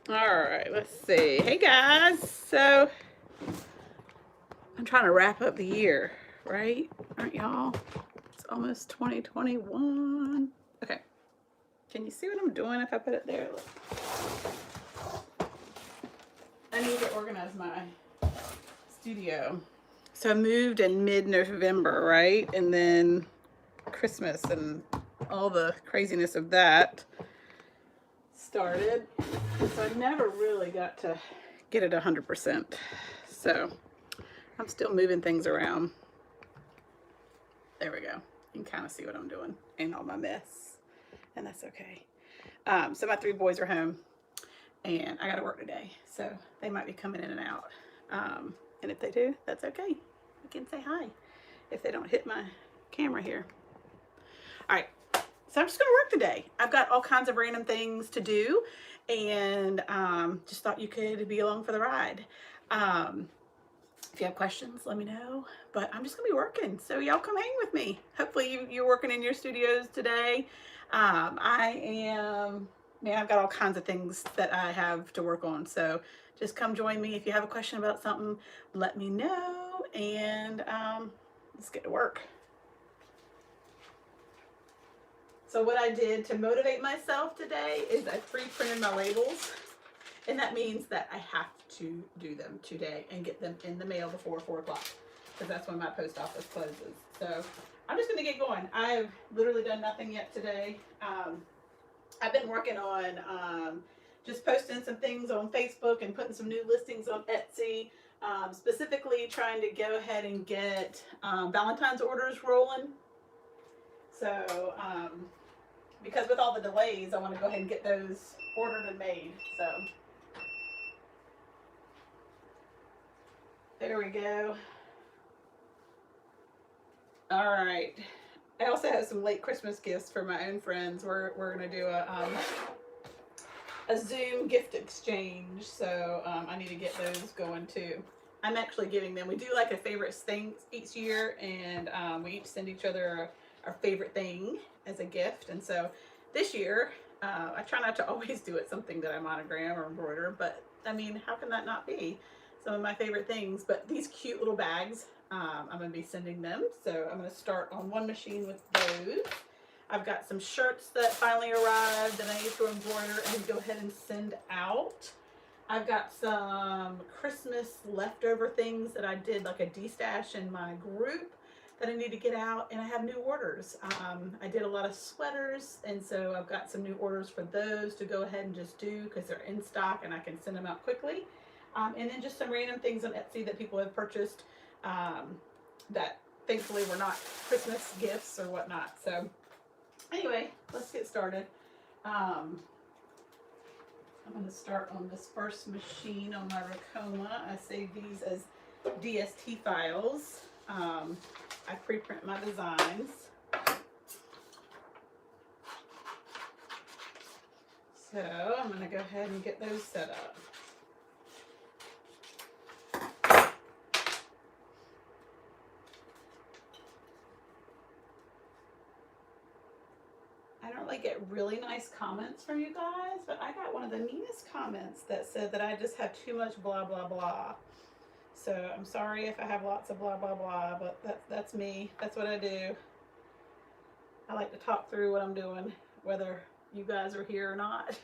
All right, let's see. Hey guys. So I'm trying to wrap up the year, right? Aren't y'all? It's almost 2021. Okay. Can you see what I'm doing if I put it there? Look. I need to organize my studio. So I moved in mid-November, right? And then Christmas and all the craziness of that started. So I never really got to get it 100%. So I'm still moving things around. There we go. You can kind of see what I'm doing and all my mess. And that's okay. So my 3 boys are home and I got to work today. So they might be coming in and out. And if they do, that's okay. You can say hi if they don't hit my camera here. All right. So I'm just going to work today. I've got all kinds of random things to do and just thought you could be along for the ride. If you have questions, let me know. But I'm just going to be working. So y'all come hang with me. Hopefully you're working in your studios today. I am, man, I've got all kinds of things that I have to work on. So just come join me. If you have a question about something, let me know. And let's get to work. So what I did to motivate myself today is I pre-printed my labels. And that means that I have to do them today and get them in the mail before 4 o'clock because that's when my post office closes. So I'm just going to get going. I've literally done nothing yet today. I've been working on just posting some things on Facebook and putting some new listings on Etsy, specifically trying to go ahead and get Valentine's orders rolling. So because with all the delays, I want to go ahead and get those ordered and made. So there we go. All right. I also have some late Christmas gifts for my own friends. We're gonna do a Zoom gift exchange, so I need to get those going too. I'm actually giving them. We do like a favorite thing each year, and we each send each other our favorite thing as a gift. And so this year, I try not to always do it something that I monogram or embroider, but I mean, how can that not be? Some of my favorite things, but these cute little bags, I'm going to be sending them. So I'm going to start on one machine with those. I've got some shirts that finally arrived that I need to embroider and go ahead and send out. I've got some Christmas leftover things that I did like a de-stash in my group that I need to get out, and I have new orders. I did a lot of sweaters, and so I've got some new orders for those to go ahead and just do because they're in stock and I can send them out quickly. And then just some random things on Etsy that people have purchased that thankfully were not Christmas gifts or whatnot. So anyway, let's get started. I'm going to start on this first machine on my Racoma. I save these as DST files. I pre-print my designs. So I'm going to go ahead and get those set up. I don't really get really nice comments from you guys, but I got one of the meanest comments that said that I just have too much blah, blah, blah. So I'm sorry if I have lots of blah, blah, blah, but that's me. That's what I do. I like to talk through what I'm doing, whether you guys are here or not.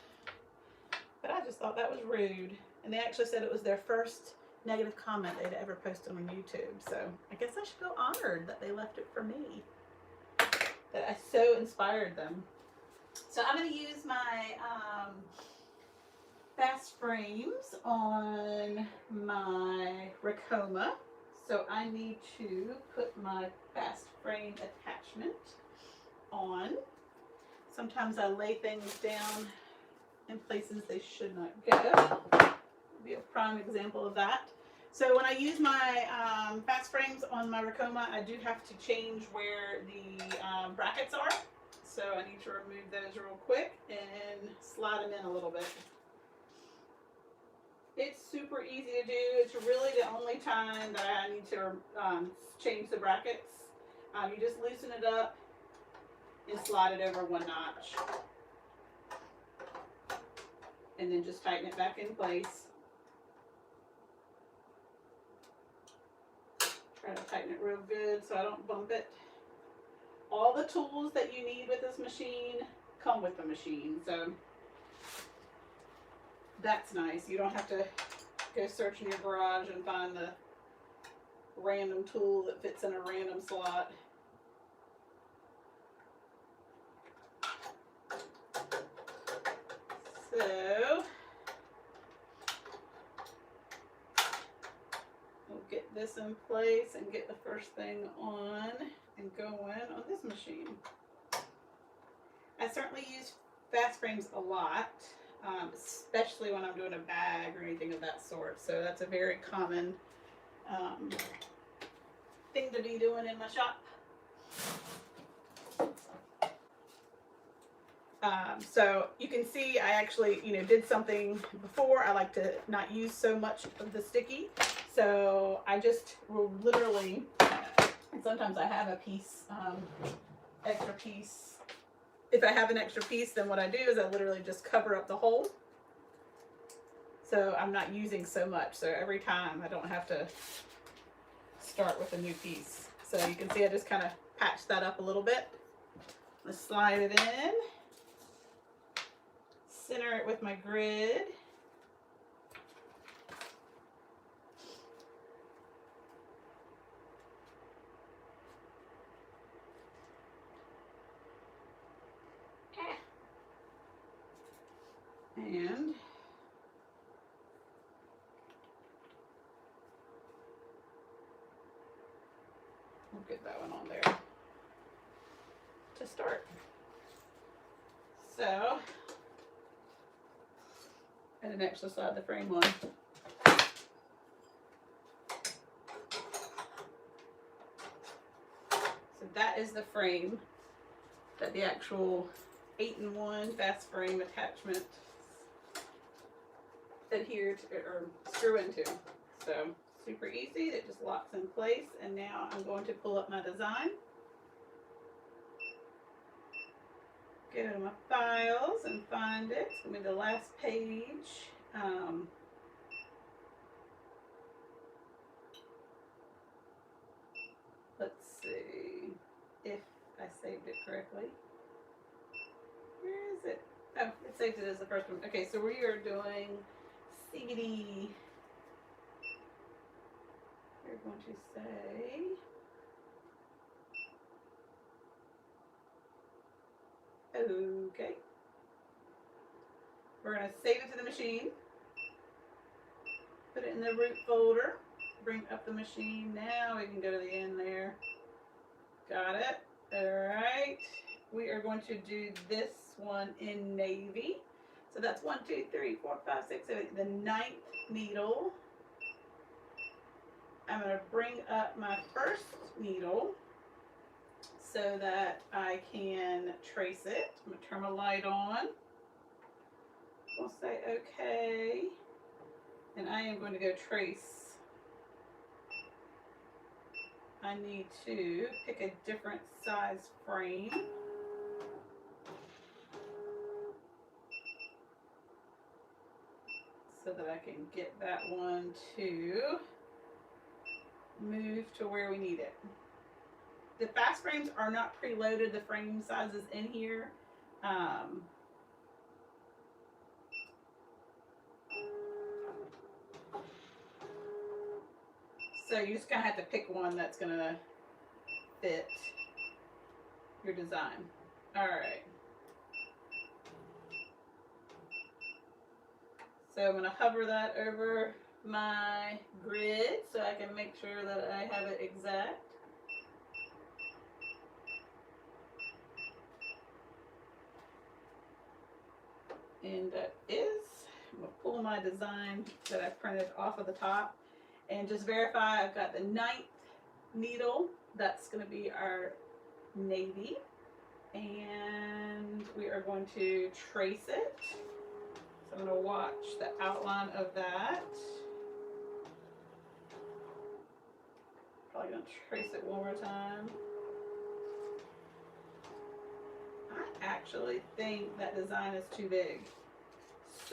But I just thought that was rude. And they actually said it was their first negative comment they'd ever posted on YouTube. So I guess I should feel honored that they left it for me. That I so inspired them. So I'm going to use my fast frames on my Racoma. So I need to put my fast frame attachment on. Sometimes I lay things down in places they should not go. Be a prime example of that. So when I use my fast frames on my Racoma, I do have to change where the brackets are. So I need to remove those real quick and slide them in a little bit. It's super easy to do. It's really the only time that I need to change the brackets. You just loosen it up and slide it over one notch. and then just tighten it back in place. Try to tighten it real good so I don't bump it. All the tools that you need with this machine come with the machine, so that's nice. You don't have to go search in your garage and find the random tool that fits in a random slot. So we'll get this in place and get the first thing on and going on this machine. I certainly use fast frames a lot, especially when I'm doing a bag or anything of that sort. So that's a very common thing to be doing in my shop. So you can see I actually, did something before. I like to not use so much of the sticky. So I just will literally, and sometimes I have a piece, extra piece. If I have an extra piece, then what I do is I literally just cover up the hole. So I'm not using so much. So every time I don't have to start with a new piece. So you can see I just kind of patch that up a little bit. Let's slide it in. Center it with my grid. And we'll get that one on there to start. So I didn't actually slide the frame on. So that is the frame that the actual 8-in-1 fast frame attachment adhere to or screw into. So super easy. It just locks in place. And now I'm going to pull up my design. Go to my files and find it. It's going to be the last page. Let's see if I saved it correctly. Where is it? Oh, it saved it as the first one. Okay, so we are doing CBD. We're going to say okay. We're going to save it to the machine. Put it in the root folder. Bring up the machine. Now we can go to the end there. Got it. Alright. We are going to do this one in navy. So that's 1, 2, 3, 4, 5, 6, 7, the 9th needle. I'm going to bring up my first needle so that I can trace it. I'm going to turn my light on. We'll say okay. And I am going to go trace. I need to pick a different size frame. So that I can get that one to move to where we need it. The fast frames are not preloaded, the frame sizes in here. So you just kind of have to pick one that's going to fit your design. All right. So I'm going to hover that over my grid so I can make sure that I have it exact. And that is, I'm going to pull my design that I printed off of the top and just verify I've got the 9th needle. That's going to be our navy. And we are going to trace it. So I'm going to watch the outline of that. Probably going to trace it one more time. I actually think that design is too big.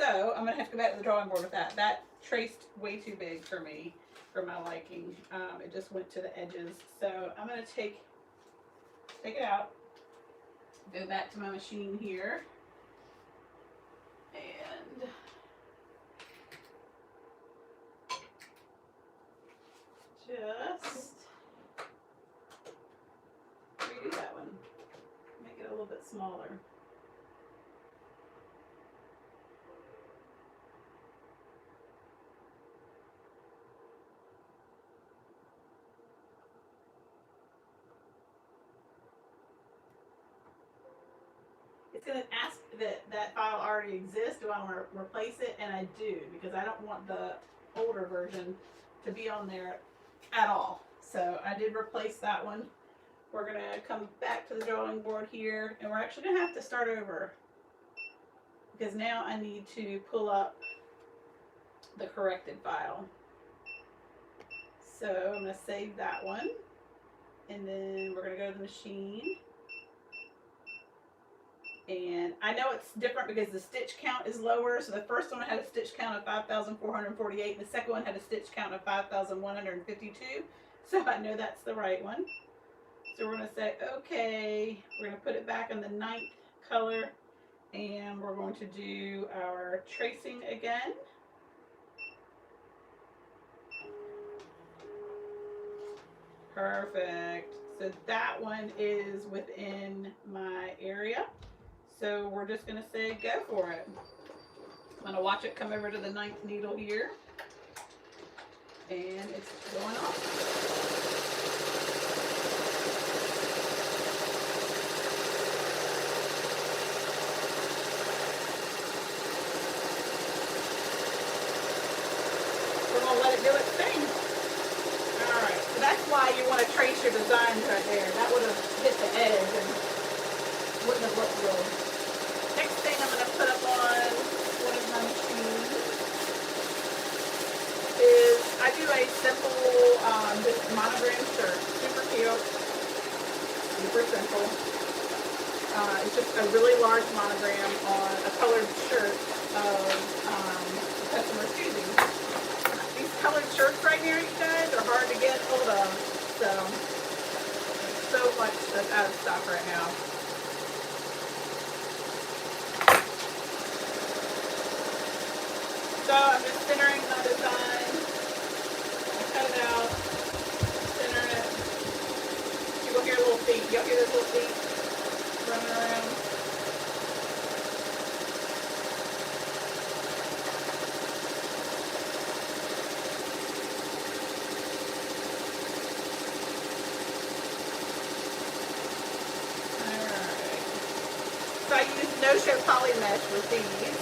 So I'm gonna have to go back to the drawing board with that. That traced way too big for me, for my liking. It just went to the edges. So I'm gonna take it out, go back to my machine here, and just redo that one. Make it a little bit smaller. It's going to ask that file already exists. Do I want to replace it? And I do, because I don't want the older version to be on there at all. So I did replace that one. We're going to come back to the drawing board here, and we're actually going to have to start over, because now I need to pull up the corrected file. So I'm going to save that one, and then we're going to go to the machine. And I know it's different because the stitch count is lower. So the first one had a stitch count of 5,448. And the second one had a stitch count of 5,152. So I know that's the right one. So we're going to say, okay, we're going to put it back in the 9th color. And we're going to do our tracing again. Perfect. So that one is within my area. So we're just going to say go for it. I'm going to watch it come over to the 9th needle here. And it's going off. We're going to let it do its thing. Alright, so that's why you want to trace your designs right there. That would have hit the edge and wouldn't have looked good. Next thing I'm going to put up on one of my machines is I do a simple just monogram shirt. Super cute. Super simple. It's just a really large monogram on a colored shirt of the customer's choosing. These colored shirts right here, you guys, are hard to get hold of. So, there's so much that's out of stock right now. So I'm just centering my design. I cut it out, center it. You will hear little feet. You'll hear those little feet running around. Alright. So I use no-show poly mesh with these.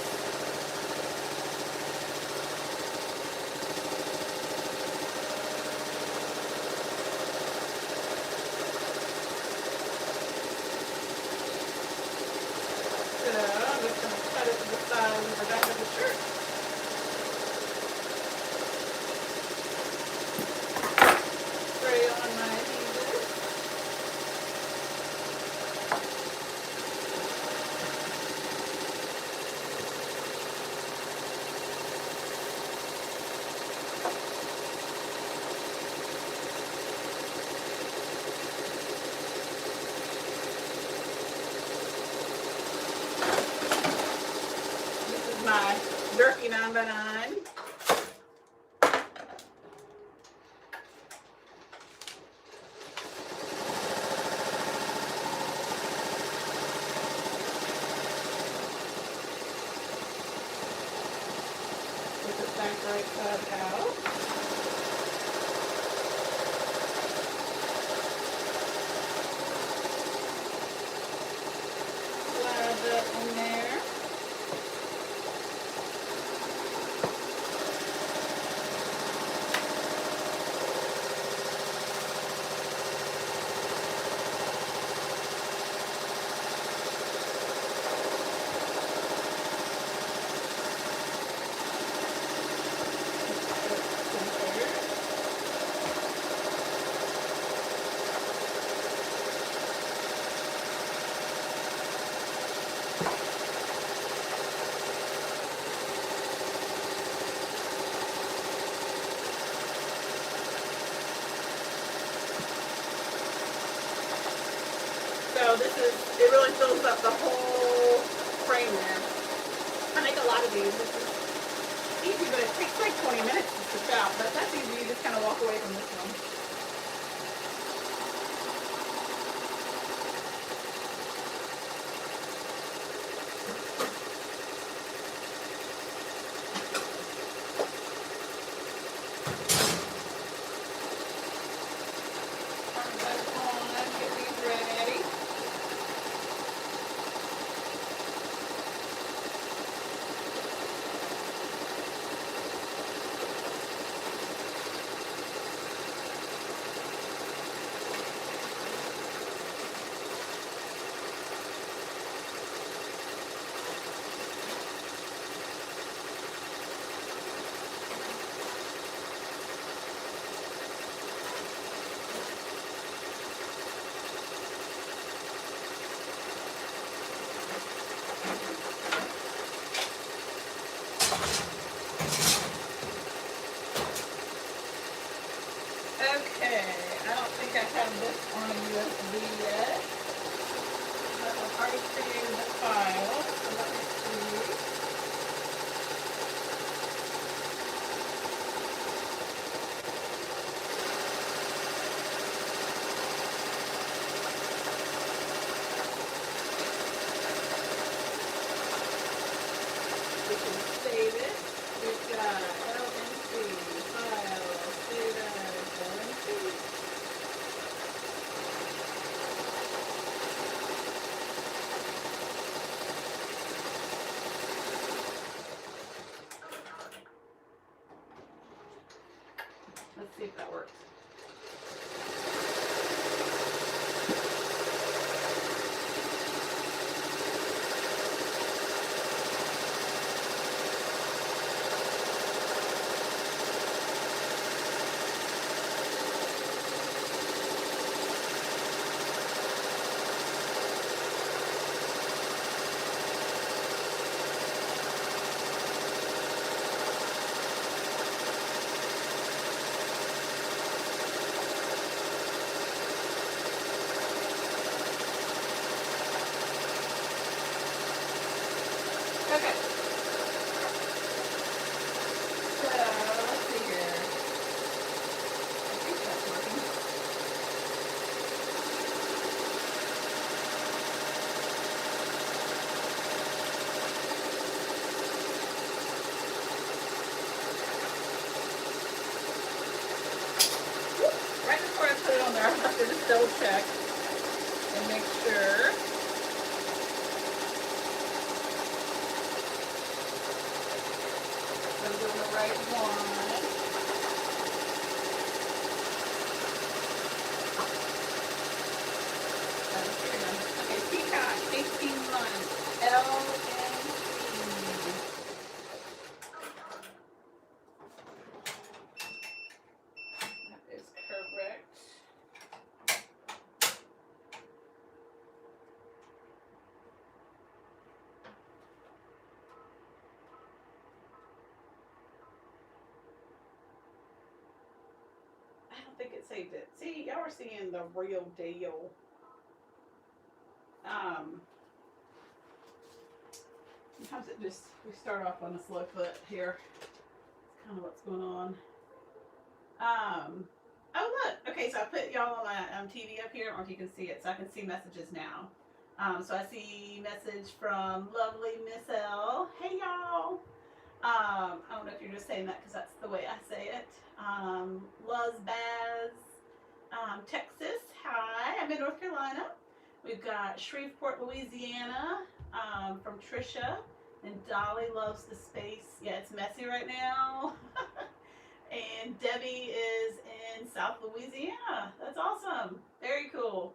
My jerky 9x9. Put the back right side out. Slide that in there. it really fills up the whole frame there. I make a lot of these. This is easy, but it takes like 20 minutes to stitch out. But that's easy. You just kind of walk away from this one. Okay, I don't think I have this on a USB yet, but I've already created the file, so let me see. We can save it. We've got LNC, file, save as LNC. Let's see if that works. Okay. So, let's see here. I think that's working. Right before I put it on there, I have to just double check and make sure. I'm doing the right one. Okay, Peacock, 18 months, LNC. That is correct. I don't think it saved it. See, y'all are seeing the real deal. Sometimes it just, we start off on a slow foot here. It's kind of what's going on. Oh look, okay, so I put y'all on my TV up here. I don't know if you can see it, so I can see messages now. So I see message from lovely Miss L. Hey y'all. I don't know if you're just saying that because that's the way I say it. Luz Baz, Texas. Hi, I'm in North Carolina. We've got Shreveport, Louisiana, from Trisha. And Dolly loves the space. Yeah, it's messy right now. And Debbie is in South Louisiana. That's awesome. Very cool.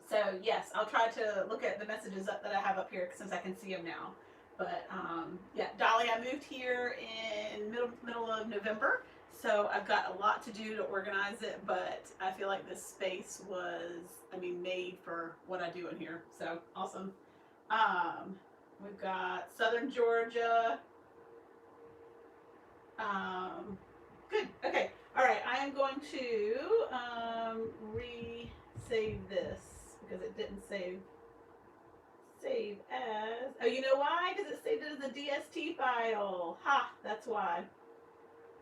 So yes, I'll try to look at the messages that I have up here since I can see them now. But yeah, Dolly, I moved here in middle of November. So I've got a lot to do to organize it, but I feel like this space was, I mean, made for what I do in here. So awesome. We've got Southern Georgia. Good. Okay. All right. I am going to re-save this. because it didn't save as. Oh, you know why? Because it saved it as a DST file. Ha, that's why.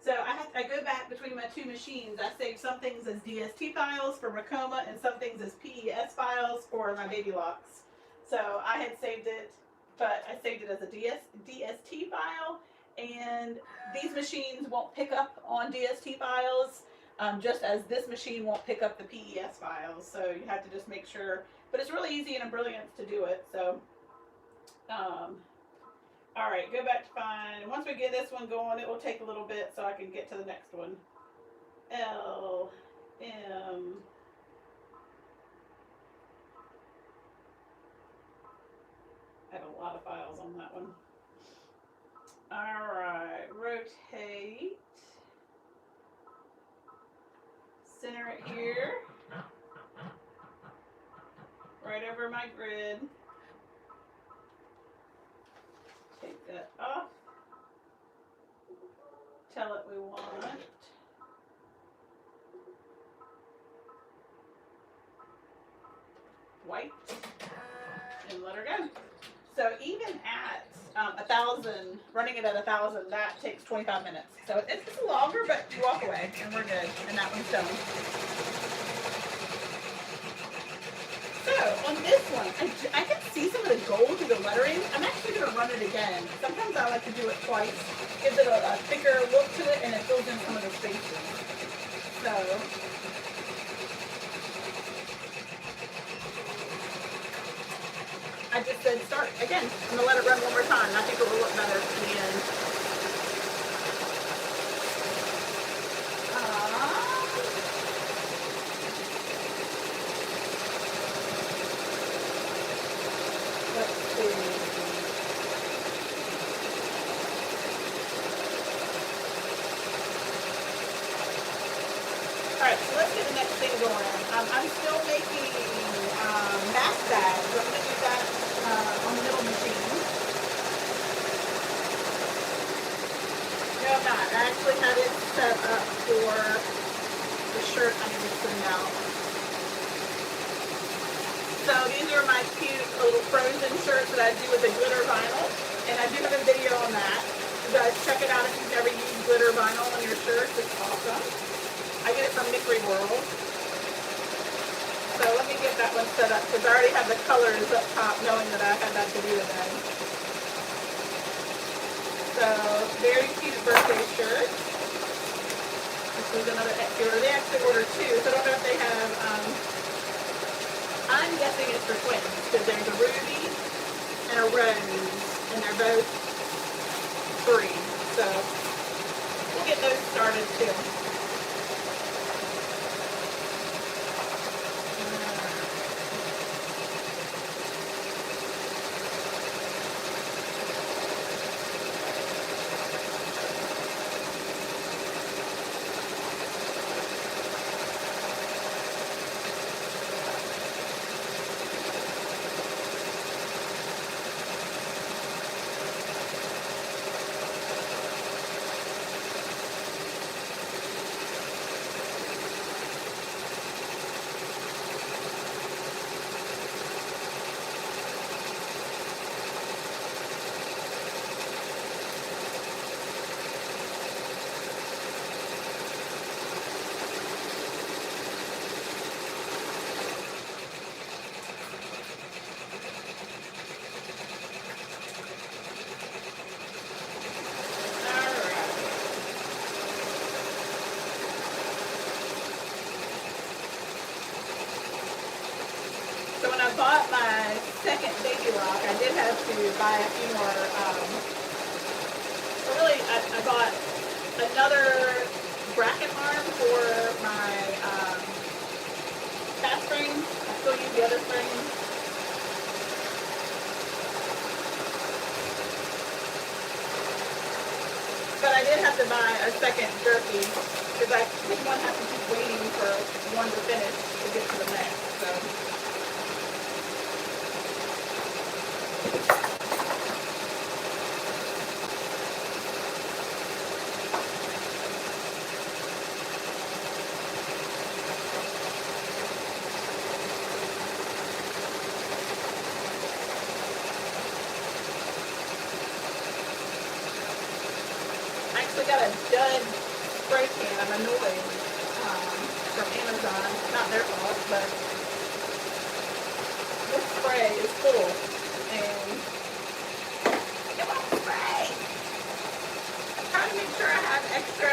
So I go back between my two machines. I save some things as DST files for Racoma and some things as PES files for my baby locks. So I had saved it, but I saved it as a DST file, and these machines won't pick up on DST files, just as this machine won't pick up the PES files. So you have to just make sure, but it's really easy in Embroidery to do it. So, all right, go back to find. Once we get this one going, it will take a little bit so I can get to the next one. L, M. I have a lot of files on that one. All right, rotate. Center it here. Right over my grid. Take that off. Tell it we want white, and let her go. So even at 1,000, running it at 1,000, that takes 25 minutes. So it's just longer, but you walk away and we're good. And that one's done. So on this one, I can see some of the gold through the lettering. I'm actually going to run it again. Sometimes I like to do it twice. Gives it a thicker look to it, and it fills in some of the spaces. So I just said start again. I'm going to let it run one more time. I think it will look better in the end. Let's see. All right, so let's get the next thing going. I'm still making mask bags. I'm going to do that on the middle machine. No, I'm not. I actually had it set up for the shirt I need to send out. So these are my cute little frozen shirts that I do with the glitter vinyl. And I do have a video on that. You guys check it out if you've never used glitter vinyl on your shirts. It's awesome. I get it from Nickery World. So let me get that one set up because I already have the colors up top knowing that I had that to do today. So very cute birthday shirt. This is another extra. They actually ordered two, so I don't know if they have, I'm guessing it's for twins because there's a ruby and a rose and they're both 3. So we'll get those started too. So when I bought my second baby lock, I did have to buy a few more. So really, I bought another bracket arm for my fast spring. I still use the other spring. But I did have to buy a second jerky because I didn't want to have to keep waiting for one to finish to get to the next. So. actually got a dud spray can. I'm annoyed from Amazon. Not their fault, but this spray is full and it won't spray. I'm trying to make sure I have extra,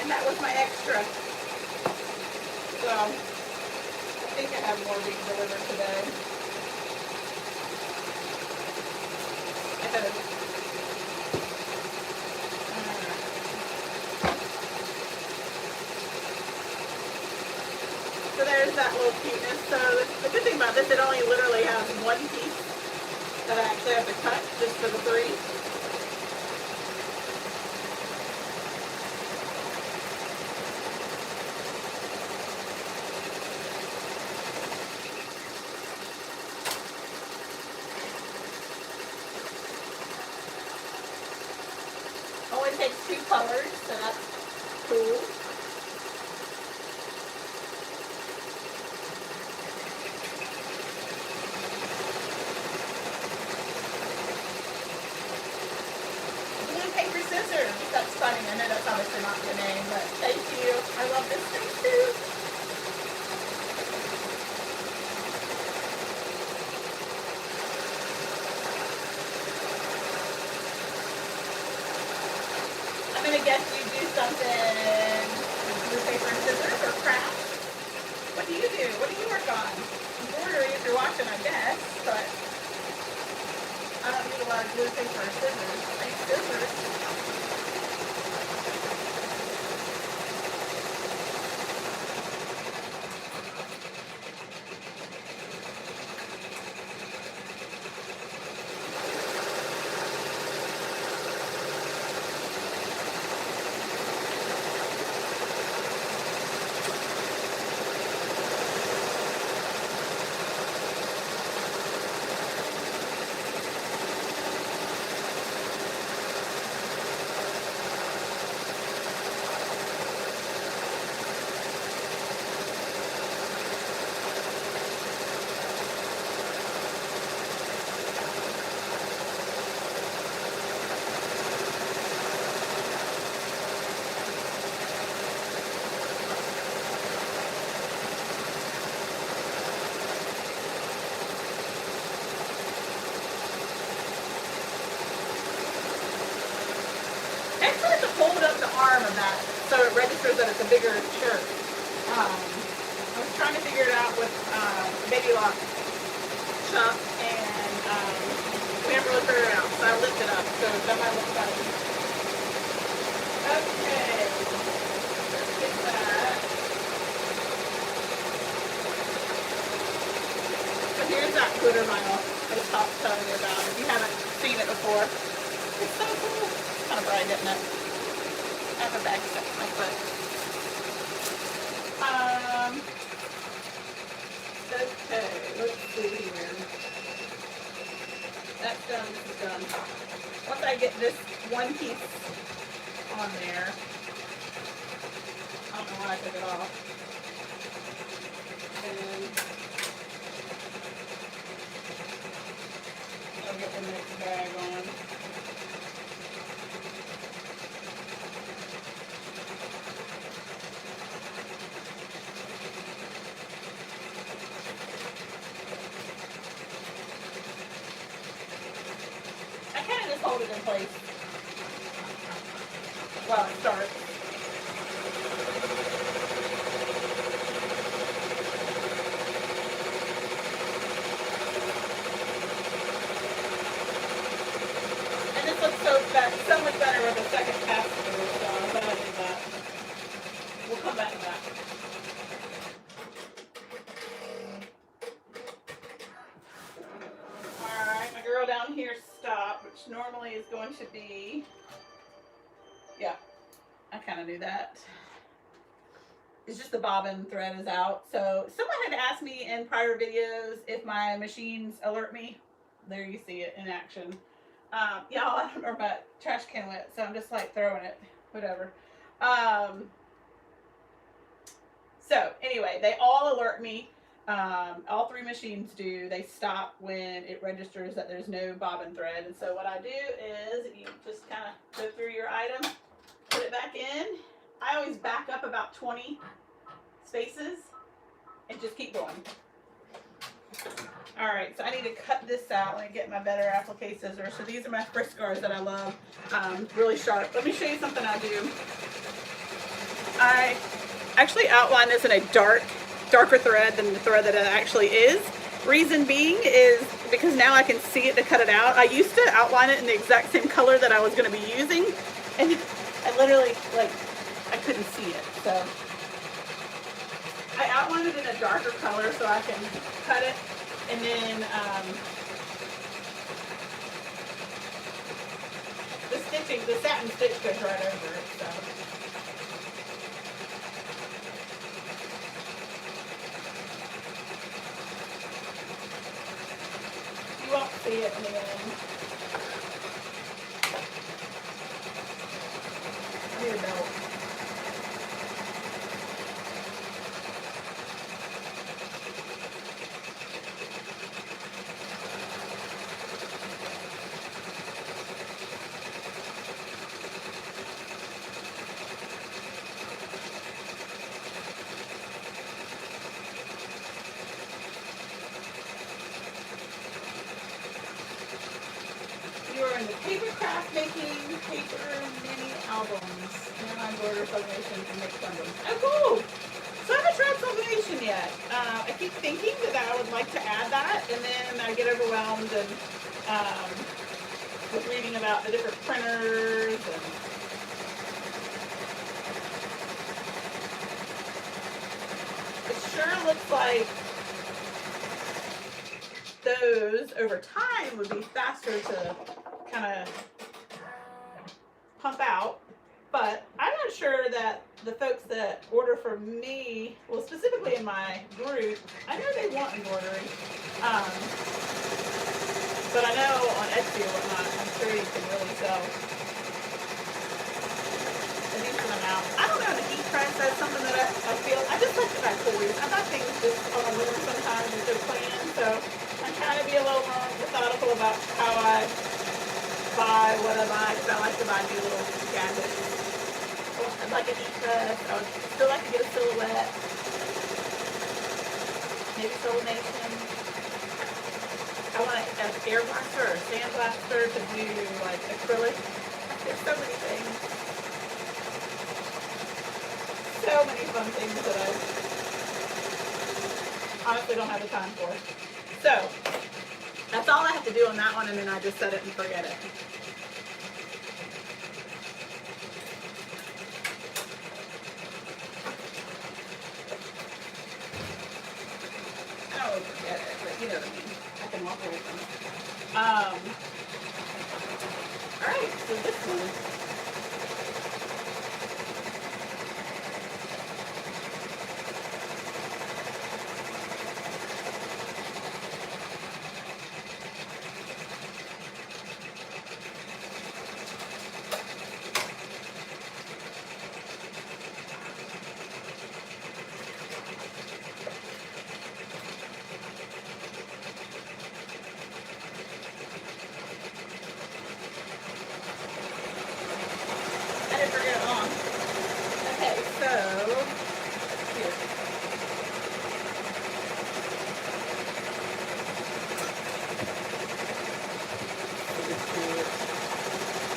and that was my extra. So I think I have more being delivered today. I had a So there's that little cuteness. So the good thing about this, it only literally has one piece that I actually have to cut just for the 3. Only takes 2 colors, so that's cool. Scissors. That's funny. I know that's obviously not the name, but thank you. I love this thing too. I'm gonna guess you do something with glue, paper, and scissors or craft. What do you do? What do you work on? Embroidery if you're watching, I guess, but I don't need a lot of glue, paper, or scissors. I need scissors. Arm of that, so it registers that it's a bigger shirt. I was trying to figure it out with baby lock chuck, and we haven't really figured it out, so I lift it up, so that might look better. Okay, let's get that. So here's that glitter vinyl I was telling you about, if you haven't seen it before. It's so cool. It's kind of bright, isn't it? I have a bag stuck in my foot. Okay, let's see here. That's done, this is done. Once I get this one piece on there, I don't know why I took it off. And I'll get the next bag on. Hold it in place while I start. And this looks so much better with a second pass through, so I'm glad I did that. We'll come back to that. Alright, my girl down here stopped, which normally is going to be, yeah, I kind of knew that. It's just the bobbin thread is out. So someone had asked me in prior videos if my machines alert me. There you see it in action. Y'all, I don't know where my trash can went, so I'm just like throwing it, whatever. So anyway, they all alert me. All three machines do. They stop when it registers that there's no bobbin thread. And so what I do is you just kind of go through your item, put it back in. I always back up about 20 spaces and just keep going. All right, so I need to cut this out. Let me get my better applique scissors. So these are my frisk scars that I love, really sharp. Let me show you something I do. I actually outline this in a darker thread than the thread that it actually is. Reason being is because now I can see it to cut it out. I used to outline it in the exact same color that I was going to be using, and I literally, like, I couldn't see it. So I outline it in a darker color so I can cut it, and then the stitching, the satin stitch goes right over it. So. You won't see it in the end. I need a belt. You are in the paper craft making paper mini albums. And I embroider sublimation and make bundles. Oh, cool! So I haven't tried sublimation yet. I keep thinking that I would like to add that, and then I get overwhelmed and with reading about the different printers and it sure looks like those over time would be faster to kind of pump out, but I'm not sure that the folks that order from me, well, specifically in my group, I know they want embroidery, but I know on Etsy or whatnot, I'm sure you can really sell a decent amount. I don't know, the heat press, that's something that I feel, I just like to buy toys. I buy things just on a whim sometimes with no plan, so I'm trying to be a little more methodical about how I buy what I buy, because I like to buy new little gadgets. I'd like a heat press. I would still like to get a silhouette. Maybe sublimation. I want an air blaster or a sand blaster to do like acrylic. There's so many things. So many fun things that I honestly don't have the time for. So that's all I have to do on that one, and then I just set it and forget it. I don't really forget it, but you know what I mean. I can walk away from it. Alright, so this one.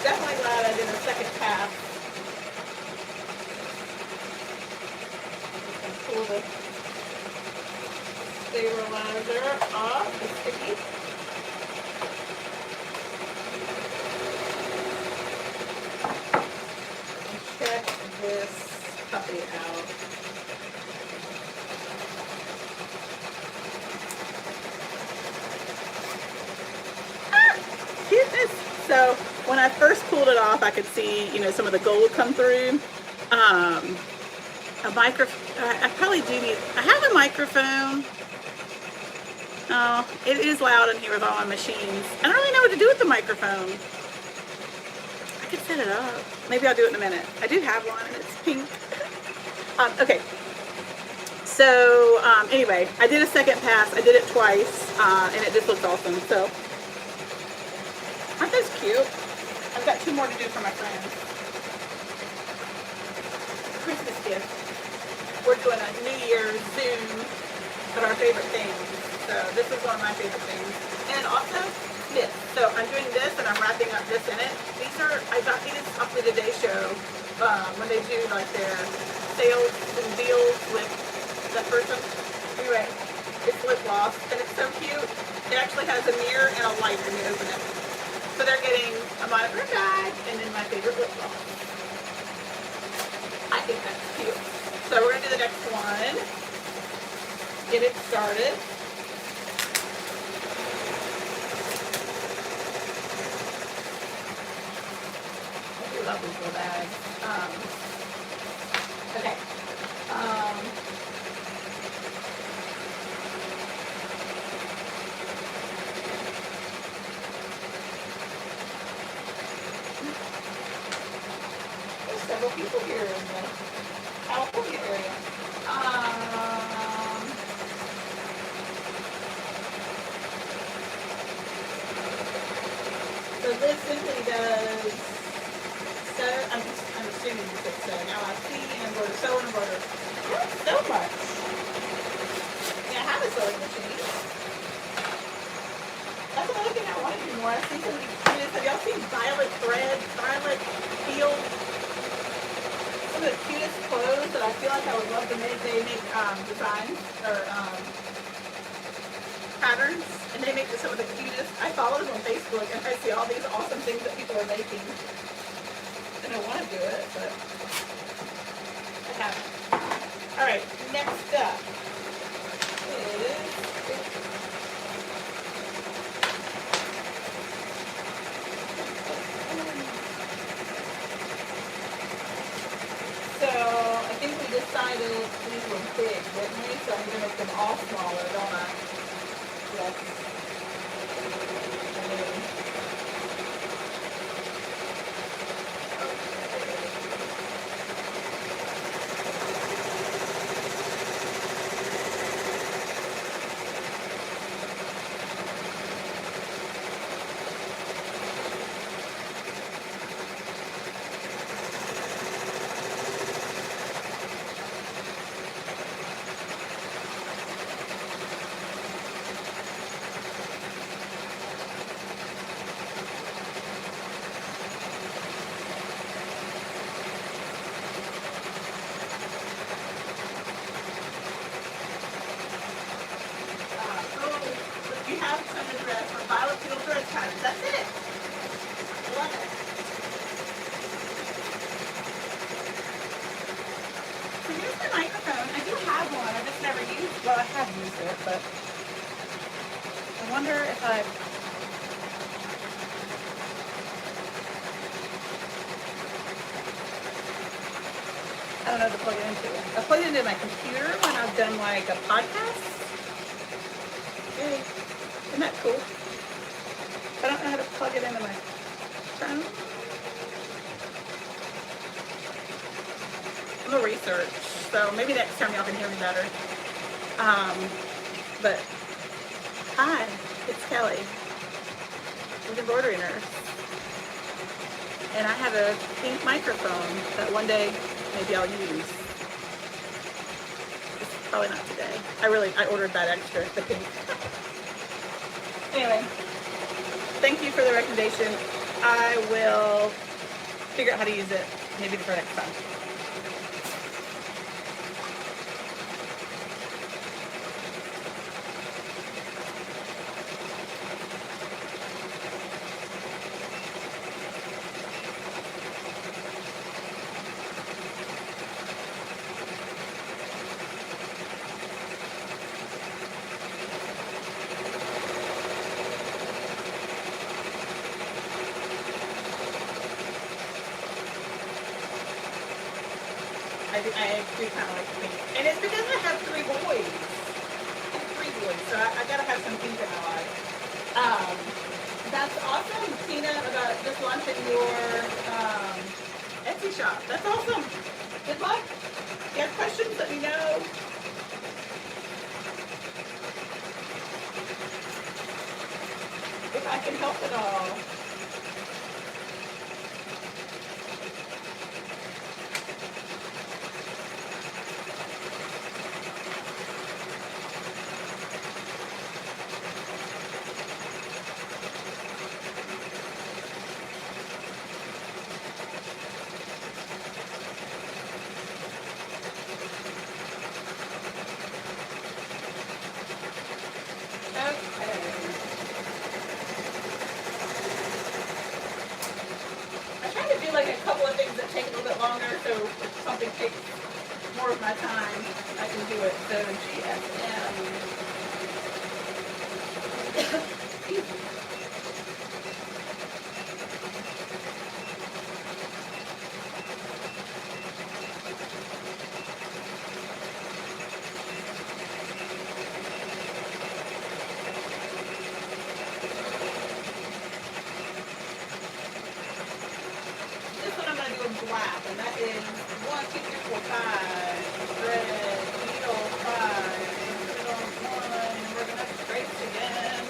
Definitely glad I did a second pass. You can pull the stabilizer off the sticky. And check this puppy out. Cuteness. So when I first pulled it off, I could see, you know, some of the gold come through. A microphone. I probably do need. I have a microphone. Oh, it is loud in here with all my machines. I don't really know what to do with the microphone. I could set it up. Maybe I'll do it in a minute. I do have one, and it's pink. Okay. So anyway, I did a second pass. I did it twice, and it just looks awesome. So aren't those cute? I've got 2 more to do for my friends. Christmas gift. We're doing a New Year's Zoom of our favorite things. So this is one of my favorite things. And also this. So I'm doing this and I'm wrapping up this in it. These are, I got these off the Today Show when they do like their sales and deals with that person. Anyway, it's lip gloss and it's so cute. It actually has a mirror and a light when you open it. So they're getting a monochrome bag and then my favorite lip gloss. I think that's cute. So we're going to do the next one. Get it started. I do love these little bags. Okay. There's several people here in the California area. So this simply does sew. I'm assuming this is sewing. Now I see and embroider, sew and embroider. Not so much. Yeah, I have a sewing machine. That's another thing I want to do more. I see somebody do this. Have y'all seen violet thread, violet field? Some of the cutest clothes that I feel like I would love to make. They make designs or patterns, and they make some of the cutest. I follow them on Facebook, and I see all these awesome things that people are making. And I want to do it, but I haven't. All right, next up is so I think we decided these were big, didn't we? So I'm gonna make them all smaller, don't I? Yes. You have some address for violet field thread patterns. That's it. Love it. So here's the microphone. I do have one. I just never used. Well, I have used it, but I wonder if I. I don't know to plug it into. I plug it into my computer when I've done like a podcast. Yay. Isn't that cool? I don't know how to plug it into my phone. I'm gonna research, so maybe next time y'all can hear me better. But hi, it's Kelly with Embroidery Nurse, and I have a pink microphone that one day maybe I'll use. It's probably not today. I ordered that extra, the pink. Anyway, thank you for the recommendation. I will figure out how to use it maybe for next time. I do kind of like pink. And it's because I have 3 boys. I have 3 boys, so I gotta have some pink in my life. That's awesome, Tina, about just launching your Etsy shop. That's awesome. Good luck. If you have questions, let me know. if I can help at all. Okay. I try to do like a couple of things that take a little bit longer, so if something takes more of my time, I can do it. So GSM. This one I'm going to do in black, and that is 1, 2, 3, 4, 5. Red, needle, 5, needle, 1, and we're going to trace again.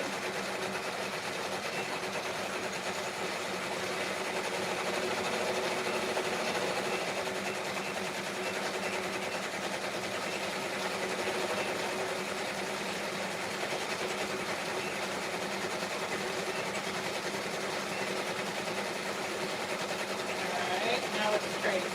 Alright, now let's trace.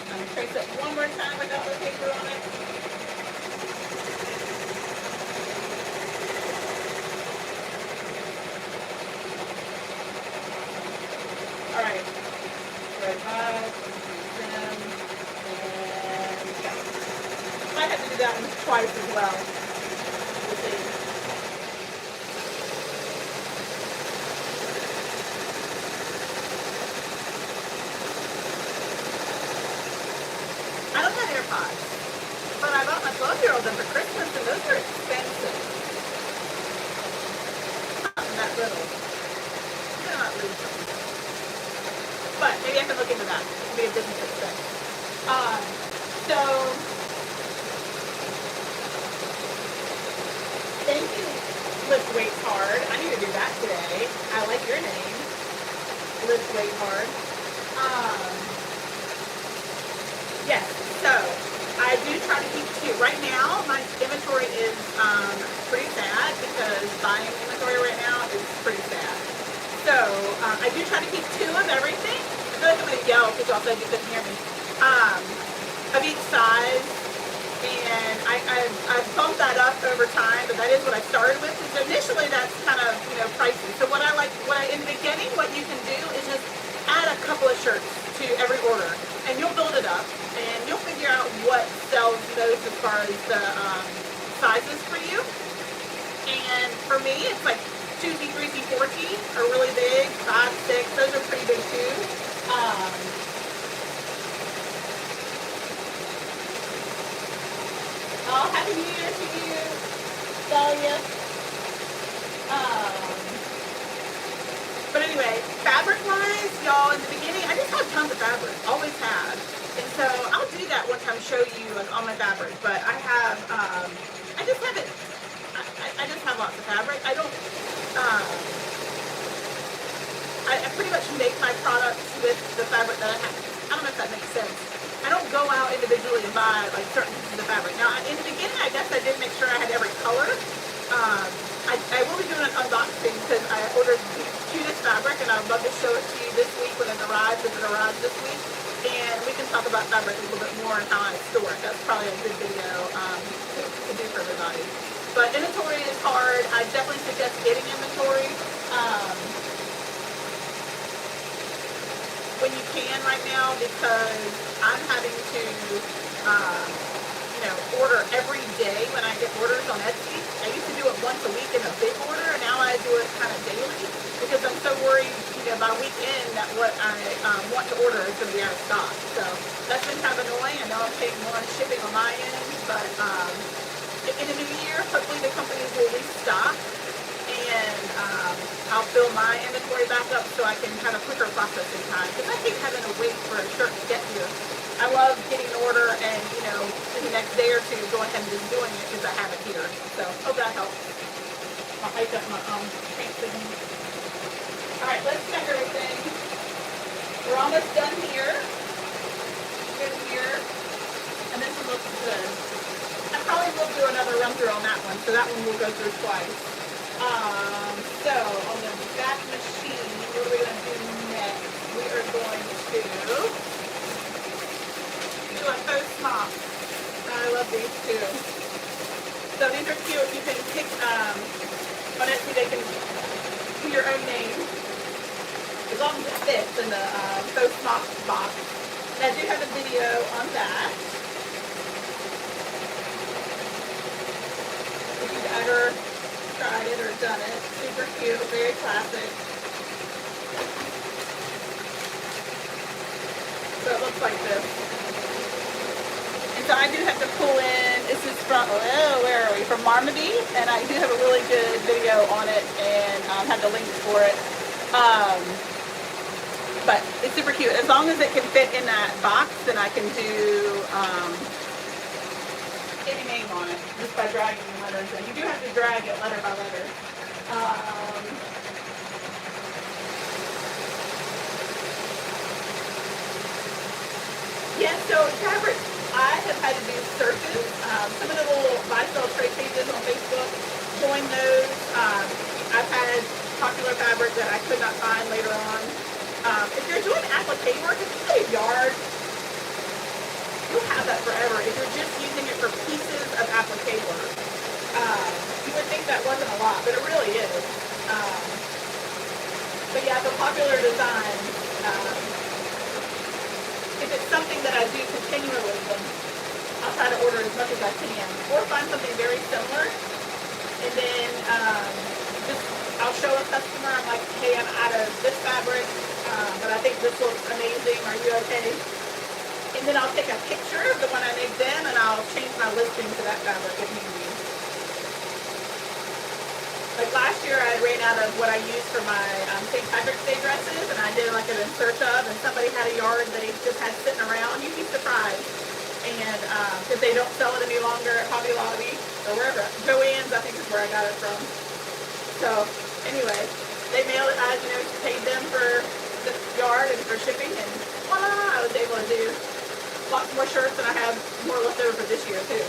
I'm going to trace it one more time without the paper on it. Alright, red 5, stem, and yeah. Might have to do that one twice as well. We'll see. I don't have AirPods, but I bought my 12-year-old them for Christmas, and those are expensive. Not that little. They're not losing. But maybe I can look into that. It could be a business expense. So thank you, Lift Weights Hard. I need to do that today. I like your name, Lift Weight Hard. Yes. So I do try to keep 2. Right now, my inventory is pretty sad because buying inventory right now is pretty sad. So I do try to keep 2 of everything. I feel like I'm going to yell because y'all said you couldn't hear me. Of each size, and I've bumped that up over time, but that is what I started with. So initially, that's kind of pricey. So in the beginning, what you can do is just add a couple of shirts to every order, and you'll build it up, and you'll figure out what sells most as far as the sizes for you. And for me, it's like 2C, 3C, 4C are really big. 5, 6, those are pretty big too. Oh, Happy New Year to you, Dahlia. But anyway, fabric-wise, y'all, in the beginning, I just have tons of fabric. Always have. And so I'll do that one time, show you like all my fabric. But I have, I just have it. I just have lots of fabric. I don't. I pretty much make my products with the fabric that I have. I don't know if that makes sense. I don't go out individually and buy like certain pieces of fabric. Now, in the beginning, I guess I did make sure I had every color. I will be doing an unboxing because I ordered the cutest fabric, and I'd love to show it to you this week when it arrives, if it arrives this week. And we can talk about fabric a little bit more and how I store it. That's probably a good video to do for everybody. But inventory is hard. I definitely suggest getting inventory when you can right now, because I'm having to order every day when I get orders on Etsy. I used to do it once a week in a big order, and now I do it kind of daily because I'm so worried, by weekend that what I want to order is going to be out of stock. So that's been kind of annoying. I know I'm paying more on shipping on my end, but in the new year, hopefully the companies will restock, and I'll fill my inventory back up so I can have a quicker processing time, because I hate having to wait for a shirt to get here. I love getting an order and, you know, in the next day or two, going ahead and just doing it because I have it here. So hope that helps. I'll hike up my paint thing. All right, let's check everything. We're almost done here. Good here. And this one looks good. I probably will do another run through on that one, so that one we'll go through twice. So on the back machine, what are we going to do next? We are going to do a faux smock. I love these too. So these are cute. You can pick on Etsy. They can do your own name as long as it fits in the faux smock box. And I do have a video on that. If you've ever tried it or done it, super cute, very classic. So it looks like this. And so I do have to pull in, this is from, where are we? From Marmaduke, and I do have a really good video on it and have the links for it. But it's super cute. As long as it can fit in that box, then I can do any name on it just by dragging the letters in. You do have to drag it letter by letter. Yeah, so fabric, I have had to do searches. Some of the little buy sell trade pages on Facebook, join those. I've had popular fabric that I could not find later on. If you're doing applique work, if you have a yard, you'll have that forever. If you're just using it for pieces of applique work, you would think that wasn't a lot, but it really is. But yeah, the popular design, if it's something that I do continually, then I'll try to order as much as I can, or find something very similar, and then I'll show a customer, I'm like, hey, I'm out of this fabric, but I think this looks amazing, are you okay? And then I'll take a picture of the one I made then, and I'll change my listing to that fabric if need be. Like last year, I ran out of what I used for my St. Patrick's Day dresses, and I did like an in search of, and somebody had a yard they just had sitting around. You'd be surprised. And if they don't sell it any longer at Hobby Lobby or wherever, Joann's I think is where I got it from. So anyway, they mailed it. I paid them for the yard and for shipping, and voila, I was able to do lots more shirts, and I have more left over for this year too.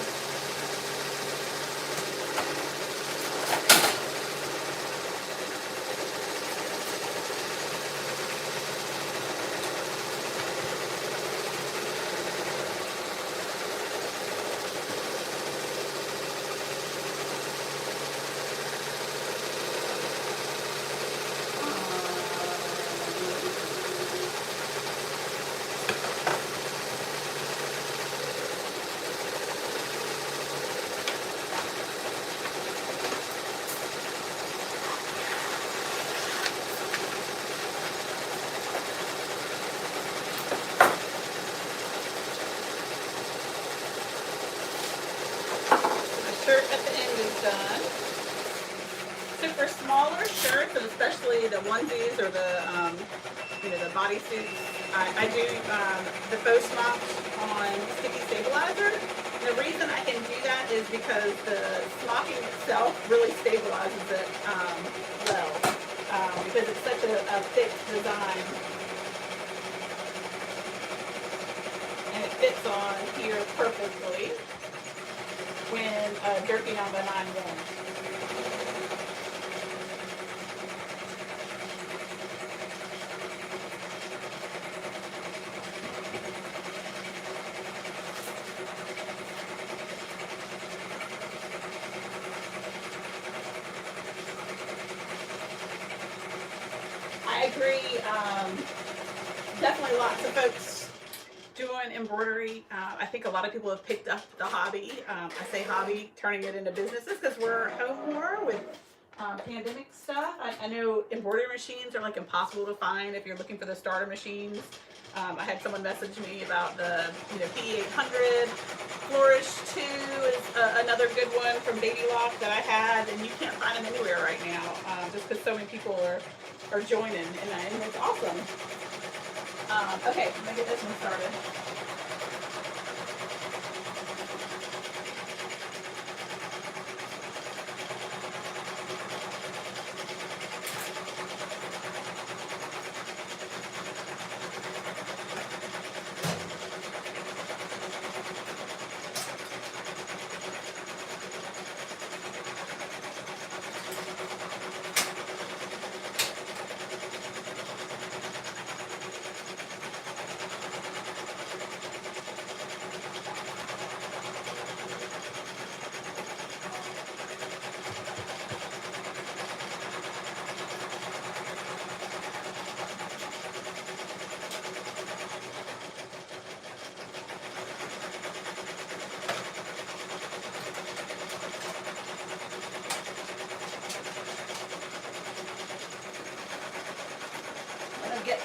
Shirt at the end is done. So for smaller shirts, and especially the onesies or the the bodysuits, I do the faux smocks on sticky stabilizer. And the reason I can do that is because the smocking itself really stabilizes it well, because it's such a thick design. And it fits on here perfectly when jerking on the 9-1. I agree. Definitely lots of folks doing embroidery. I think a lot of people have picked up the hobby. I say hobby, turning it into businesses because we're home more with pandemic stuff. I know embroidery machines are like impossible to find if you're looking for the starter machines. I had someone message me about the P800. Flourish 2 is another good one from Baby Loft that I had, and you can't find them anywhere right now just because so many people are joining, and it's awesome. Okay, I'm gonna get this one started.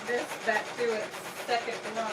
this back through its second run.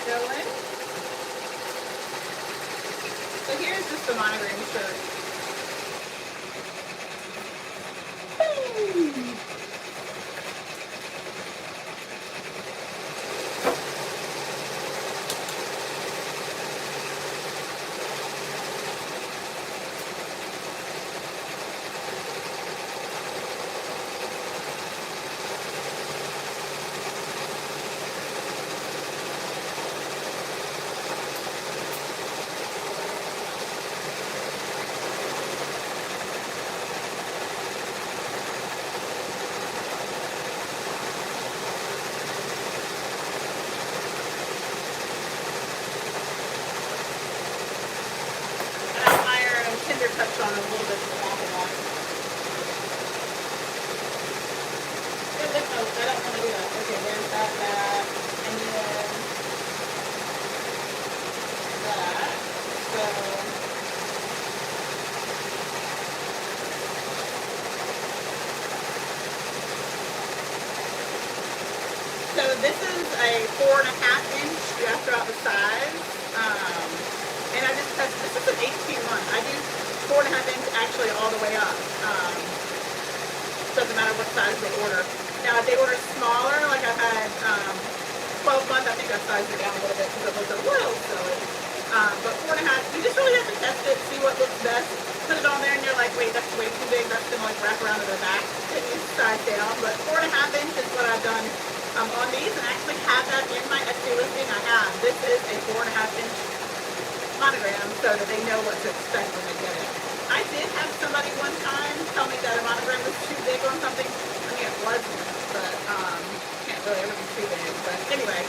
Going. So here's just the monogram shirt. Touch on a little bit of the back of that. Oh, I don't want to do that. Okay, there's that, and then that. So this is a 4.5-inch. You have to throw out the size. And I just tested. This is an 18-1. I do 4.5-inch actually all the way up. Doesn't matter what size they order. Now, if they order smaller, like I've had 12 months, I think I sized it down a little bit because it looked a little silly. But 4.5, you just really have to test it, see what looks best. Put it on there and you're like, wait, that's way too big. That's going to like wrap around to the back. Then you size down. But 4.5-inch is what I've done on these, and I actually have that in my Etsy listing. I have. This is a 4.5-inch monogram so that they know what to expect when they get it. I did have somebody one time tell me that a monogram was too big on something. I mean, it wasn't, but can't really ever be too big. But anyway,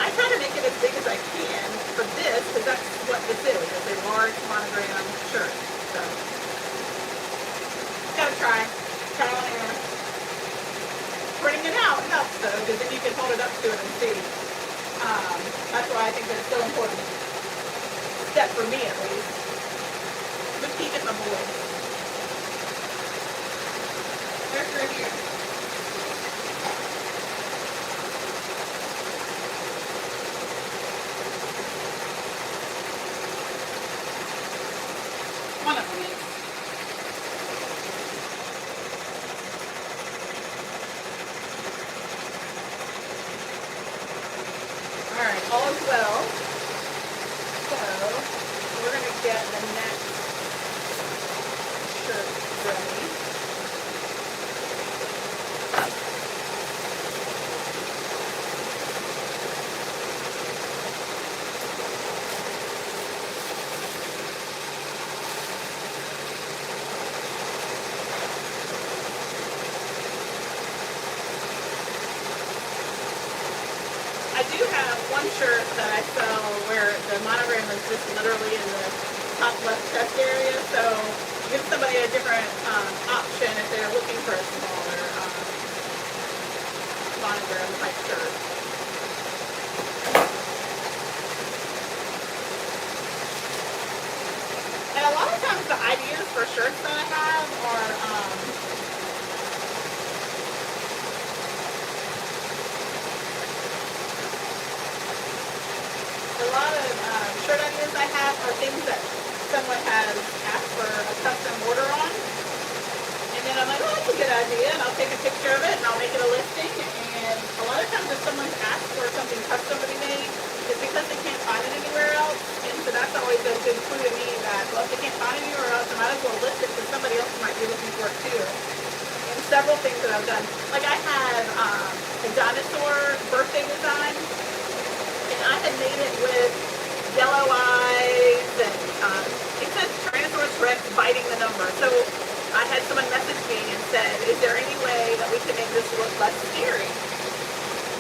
I try to make it as big as I can for this because that's what this is. It's a large monogram shirt. So, gotta try. Trial and error. Printing it out helps though, because then you can hold it up to it and see. That's why I think that's so important. Step for me at least. But keep it my boy. There's right here. One of them is. Alright, all is well. So, we're going to get the next shirt ready. I do have one shirt that I sell where the monogram is just literally in the top left chest area. So give somebody a different option if they're looking for a smaller monogram type shirt. And a lot of times the ideas for shirts that I have are a lot of shirt ideas I have are things that someone has asked for a custom order on. And then I'm like, oh, that's a good idea. And I'll take a picture of it and I'll make it a listing. And a lot of times if someone's asked for something custom to be made, it's because they can't find it anywhere else. And so that's always a good clue to me that, well, if they can't find it anywhere else, I might as well list it because somebody else might be looking for it too. And several things that I've done. Like I had a dinosaur birthday design. And I had made it with yellow eyes and it says Tyrannosaurus Rex biting the number. So I had someone message me and said, is there any way that we can make this look less scary?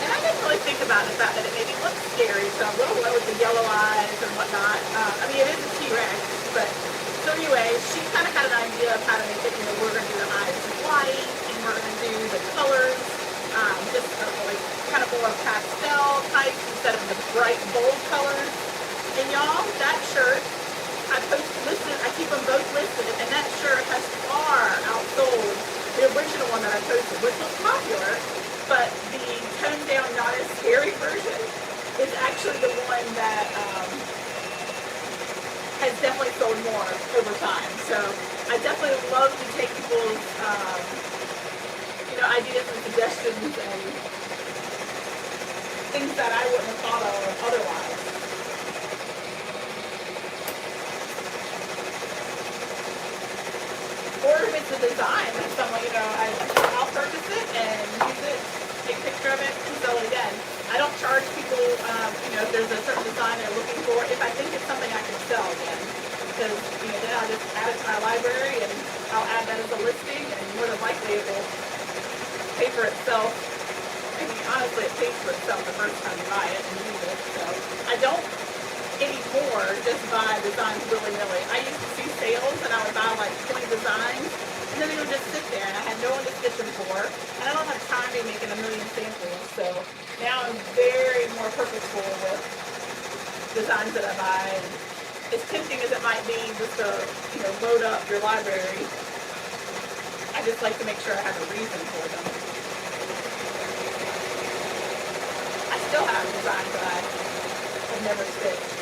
And I didn't really think about it, that it made it look scary. So I'm a little low with the yellow eyes and whatnot. I mean, it is a T-Rex, but so anyway, she kind of had an idea of how to make it. You know, we're going to do the eyes white and we're going to do the colors just like kind of more pastel types instead of the bright bold colors. And y'all, that shirt I keep them both listed, and that shirt has far outsold the original one that I posted, which was popular, but the toned down, not as scary version is actually the one that has definitely sold more over time. So I definitely love to take people's ideas and suggestions and things that I wouldn't have thought of otherwise. Or if it's a design that someone, I'll purchase it and use it, take a picture of it, and sell it again. I don't charge people, if there's a certain design they're looking for, if I think it's something I can sell again. Because, then I'll just add it to my library and I'll add that as a listing, and more than likely it will pay for itself. I mean, honestly, it pays for itself the first time you buy it and use it. So I don't anymore just buy designs willy-nilly. I used to see sales and I would buy like 20 designs and then they would just sit there and I had no one to stitch them for, and I don't have time to be making a million samples. So now I'm very more purposeful with designs that I buy. And as tempting as it might be just to load up your library, I just like to make sure I have a reason for them. I still have designs that I have never stitched.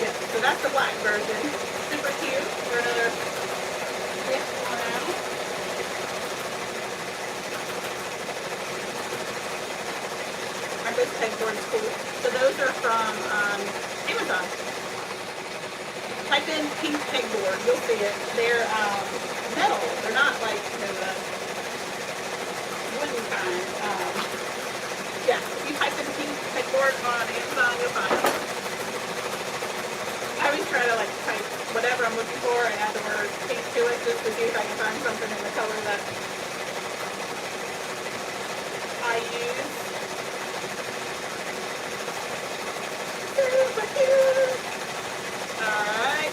So that's the black version. Super cute for another gift for now. Our this pegboard is cool. So those are from Amazon. Type in pink pegboard, you'll see it. They're metal. They're not like the wooden kind. Yeah, if you type in pink pegboard on Amazon, you'll find it. I always try to type whatever I'm looking for and add the word pink to it just to see if I can find something in the color that I use. Super cute! Alright.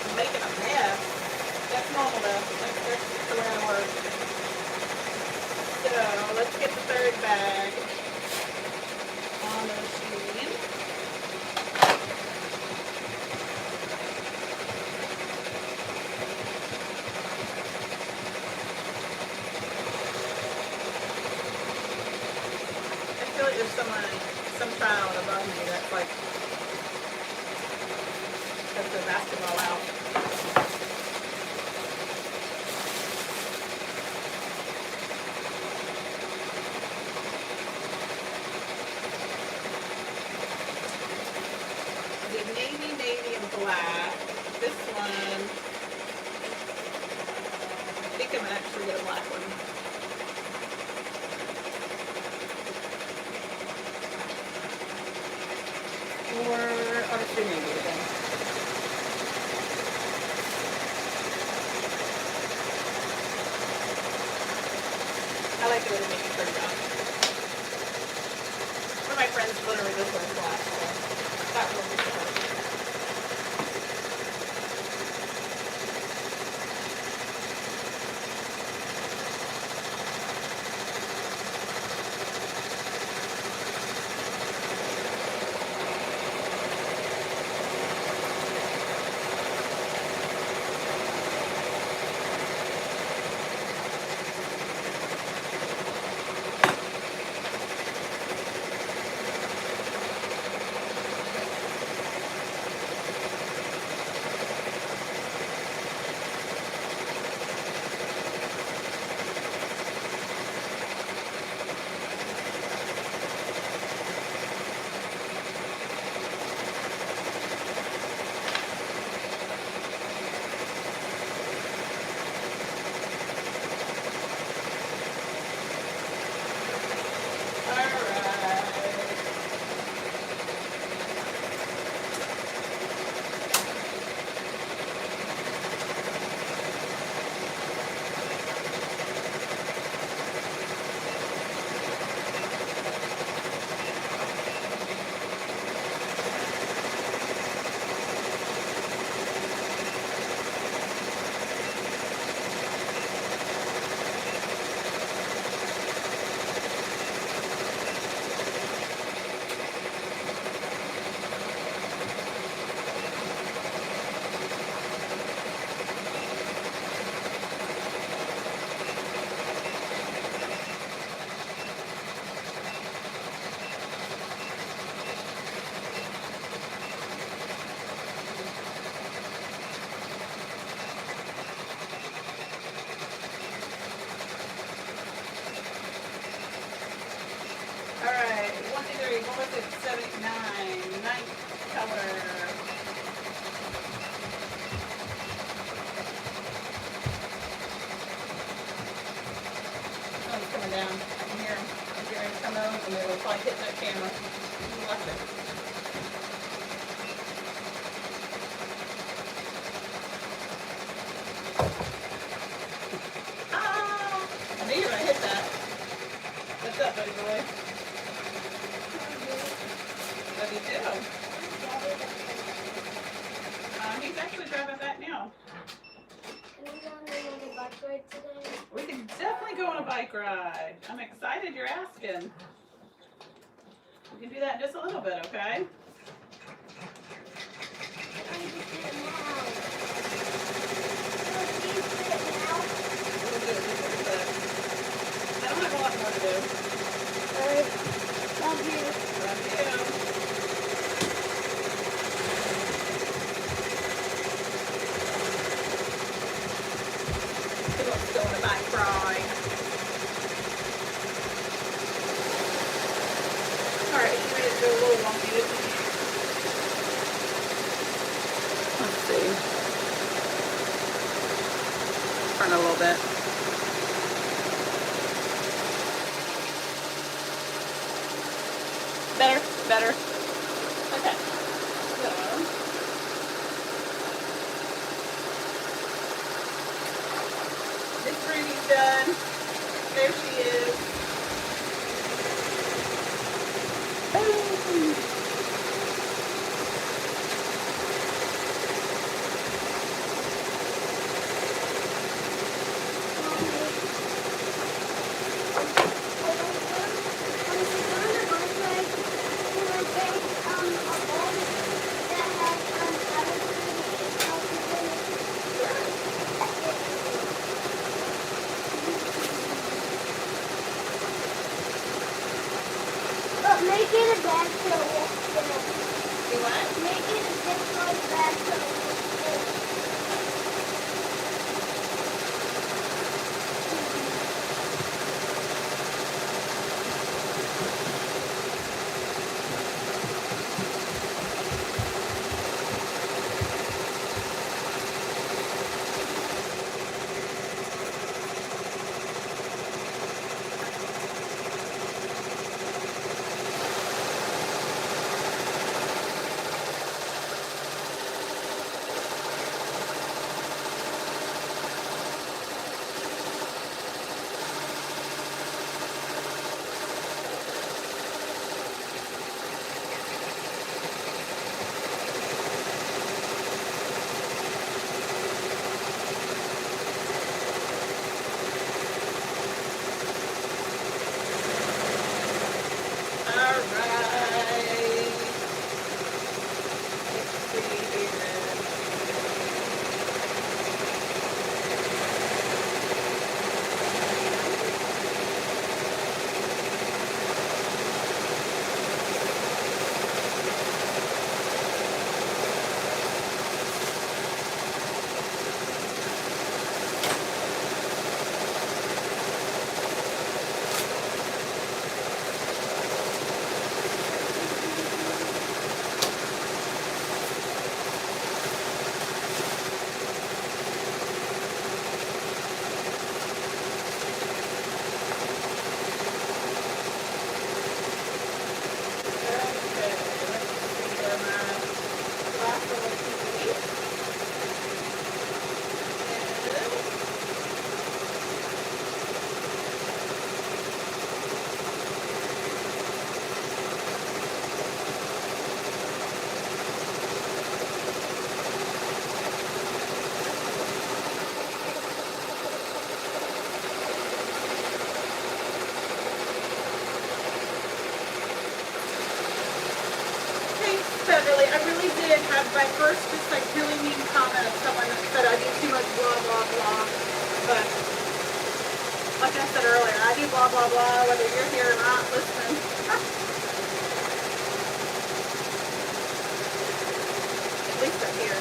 I'm making a mess. That's normal though. That's the way I work. So let's get the third bag on the machine. I feel like there's some child above me that's took the basketball out. The navy, and black. This one, I think I'm gonna actually get a black one. Or I'll just do navy again. I like the way they make it turned out. One of my friends literally just wears black, so that will be her. Alright, 1, 2, 3, 4, 5, 6, 7, 8, 9. Ninth color. Oh, it's coming down. I can hear him. He's going to come over and it'll probably hit that camera. Watch it. Ah! I knew you were going to hit that. What's up, buddy boy? Love you too. He's actually driving back now. Can we go on a bike ride today? We can definitely go on a bike ride. I'm excited you're asking. We can do that in just a little bit, okay? I need to do it now. Can you do it now? We'll do it just a little bit. I don't have a lot more to do. Alright. Love you. Love you. Who wants to go on a bike ride? Alright, you made it go a little wonky, didn't you? Let's see. Turn a little bit. Better, better. Okay. So, Miss Rudy's done. There she is. Boom. Make it a bag for a walk. You what? Make it a Ziploc bag so I can fit it. All right. Let's see here. Beverly, I really did have my first just like really mean comment of someone that said I do too much blah blah blah. But like I said earlier, I do blah blah blah whether you're here or not listening. At least I'm here.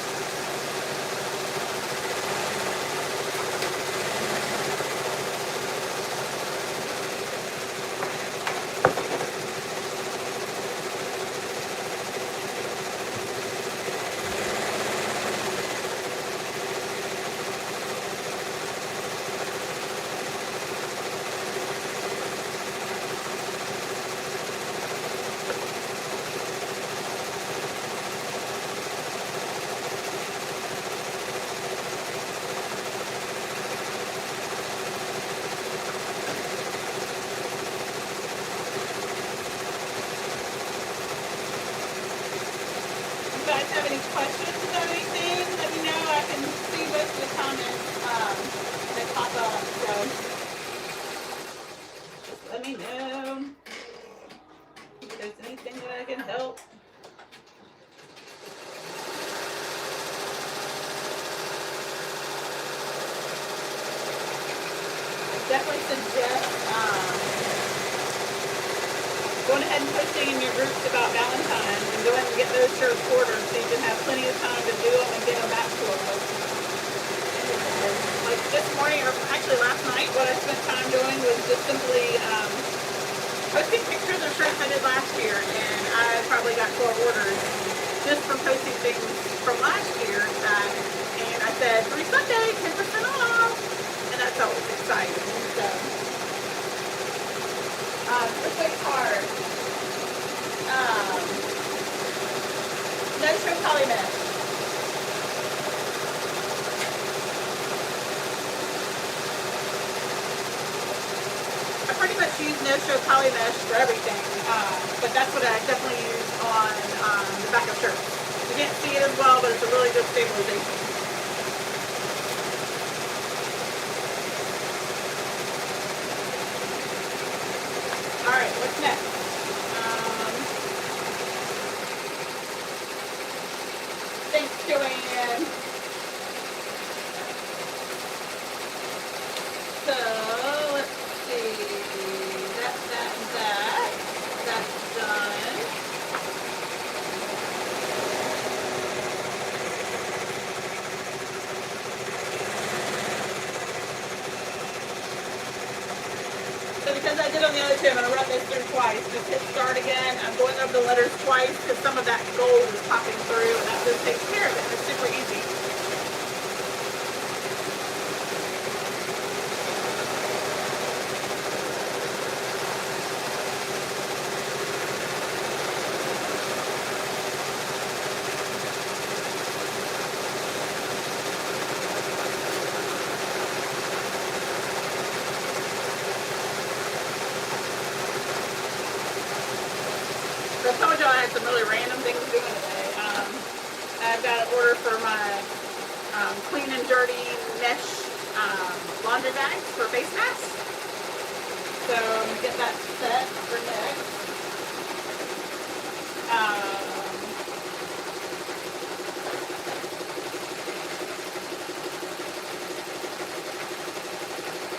You guys have any questions about anything, let me know. I can see most of the comments that pop up. So just let me know if there's anything that I can help. I definitely suggest going ahead and posting in your groups about Valentine's and go ahead and get those shirts ordered so you can have plenty of time to do them and get them back to them. Like this morning, or actually last night, what I spent time doing was just simply posting pictures of shirts I did last year, and I probably got 12 orders just from posting things from last year. And I said, through Sunday, 10% off, and that's always exciting. So, quick card. No show poly mesh. I pretty much use no show poly mesh for everything, but that's what I definitely use on the back of shirts. You can't see it as well, but it's a really good stabilization. All right, what's next? Thanks, Joanne. So, let's see. That. That's done. because I did on the other two, I'm going to run this through twice. Just hit start again. I'm going over the letters twice because some of that gold is popping through, and that just takes care of it. It's super easy. So I told y'all I had some really random things doing today. I've got an order for my clean and dirty mesh laundry bags for face masks. So I'm going to get that set for next.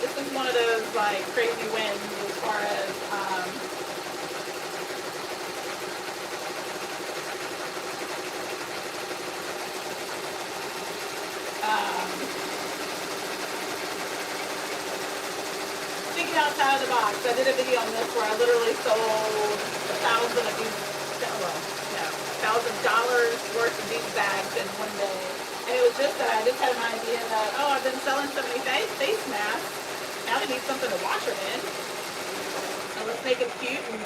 This is one of those like crazy wins as far as thinking outside of the box. I did a video on this where I literally sold 1,000 of these, well, no, $1,000 worth of these bags in one day. And it was just that I just had an idea that, oh, I've been selling so many face masks. Now they need something to wash them in. So let's make them cute and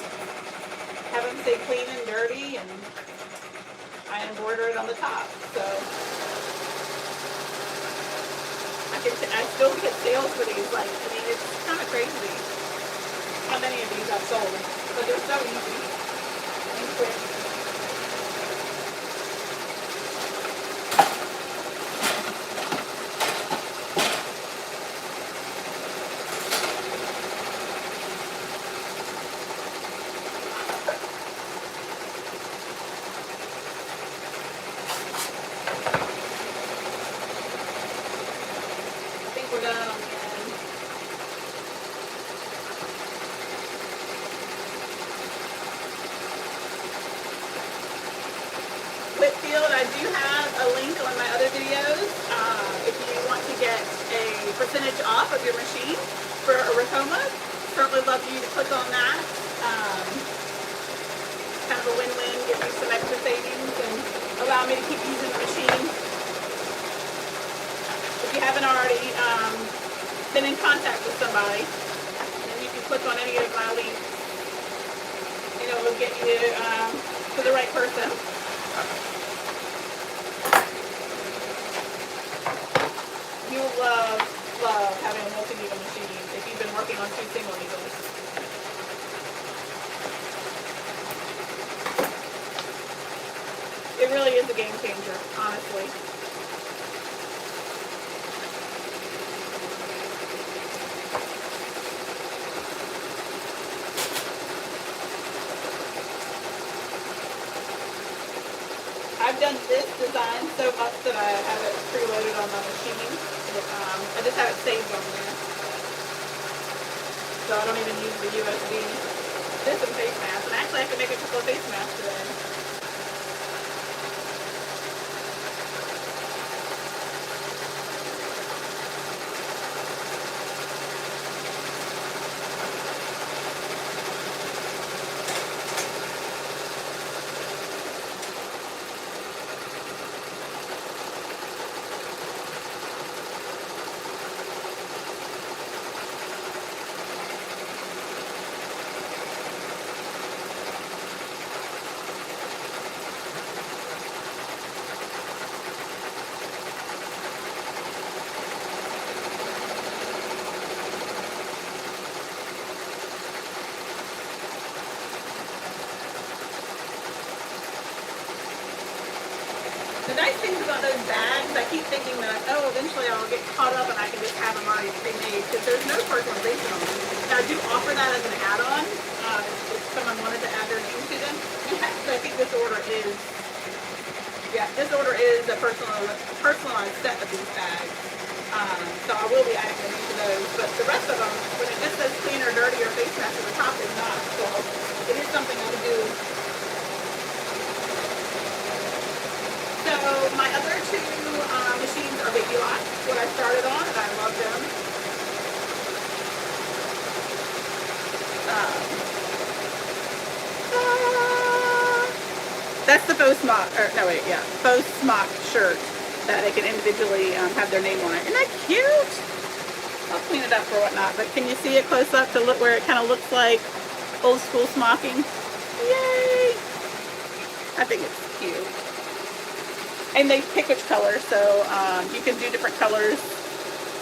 have them say clean and dirty, and I embroider it on the top. So I still get sales for these. Like, I mean, it's kind of crazy how many of these I've sold, but they're so easy and quick. I think we're done on the end. Whitfield, I do have a link on my other videos. If you want to get a percentage off of your machine for a Racoma, certainly love you to click on that. Kind of a win-win, give you some extra savings and allow me to keep using the machine. If you haven't already been in contact with somebody, then you can click on any of my links. You know, it'll get you to the right person. You'll love having a multi-needle machine if you've been working on 2 single needles. It really is a game changer, honestly. I've done this design so much that I have it preloaded on my machine. I just have it saved on there. So I don't even use the USB. This and face masks. And actually I can make a couple of face masks today. The nice thing about those bags, I keep thinking that, oh, eventually I'll get caught up and I can just have them already pre-made because there's no personalization on them. Now, I do offer that as an add-on if someone wanted to add their name to them. So I think this order is a personalized set of these bags. So I will be adding them to those. But the rest of them, when it just says clean or dirty or face mask at the top, is not. So it is something I would do. So my other 2 machines are Baby Lots, what I started on, and I love them. That's the faux smock, or no wait, yeah, faux smock shirt that they can individually have their name on it. Isn't that cute? I'll clean it up or whatnot, but can you see it close up to look where it kind of looks like old school smocking? Yay! I think it's cute. And they pick which color, so you can do different colors.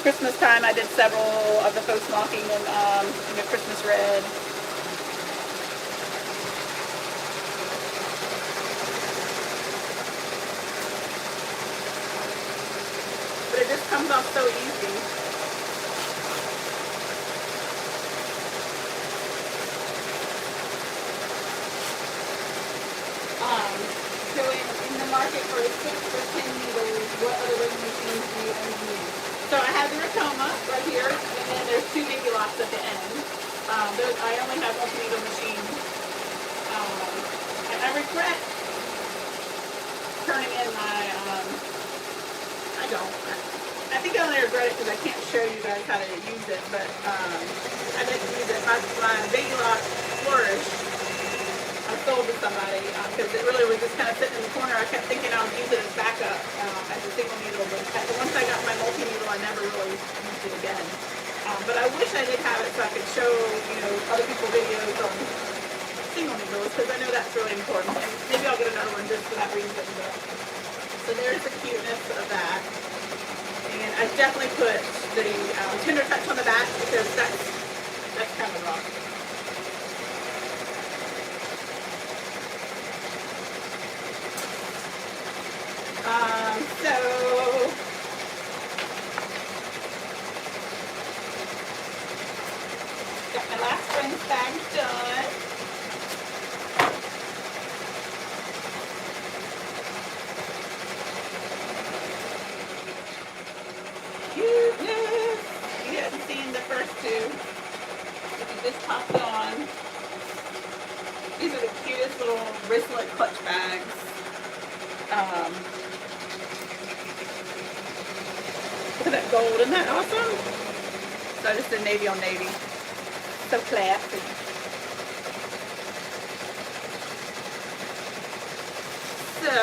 Christmas time, I did several of the faux smocking in Christmas red. But it just comes off so easy. So in the market for 6 or 10 needles, what other rotary machines do you own and use? So I have the Rotoma right here, and then there's 2 baby locks at the end. I only have multi-needle machines. And I regret turning in my, I don't. I think I only regret it because I can't show you guys how to use it, but I didn't use it. My baby lock Flourish, I sold to somebody because it really was just kind of sitting in the corner. I kept thinking I would use it as backup as a single needle, but once I got my multi-needle, I never really used it again. But I wish I did have it so I could show other people's videos on single needles because I know that's really important. And maybe I'll get another one just for that reason. But, so there's the cuteness of that. And I definitely put the tender touch on the back because that's kind of rough. So got my last friend's bag done. Cuteness. You haven't seen the first 2. If you just popped on. These are the cutest little wristlet clutch bags. Look at that gold, isn't that awesome? So I just did navy on navy. So classy. So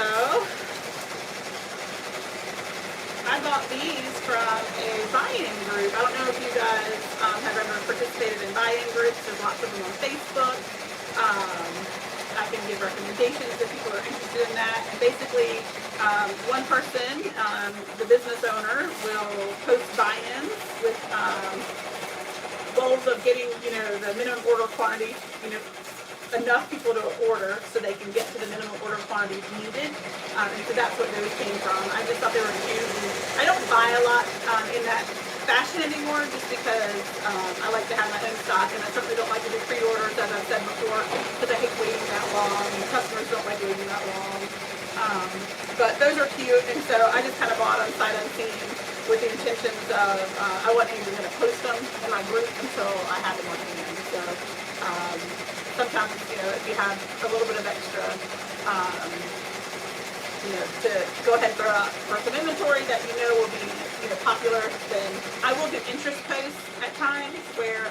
I bought these from a buy-in group. I don't know if you guys have ever participated in buy-in groups. There's lots of them on Facebook. I can give recommendations if people are interested in that. And basically, one person, the business owner, will post buy-ins with goals of getting, the minimum order quantity, enough people to order so they can get to the minimum order quantity needed. And so that's what those came from. I just thought they were cute. And I don't buy a lot in that fashion anymore just because I like to have my own stock, and I certainly don't like to do pre-orders, as I've said before, because I hate waiting that long, and customers don't like waiting that long. But those are cute, and so I just kind of bought them sight unseen with the intentions of I wasn't even going to post them in my group until I had them on hand. So sometimes, if you have a little bit of extra, to go ahead and throw out for some inventory that will be popular, then I will do interest posts at times where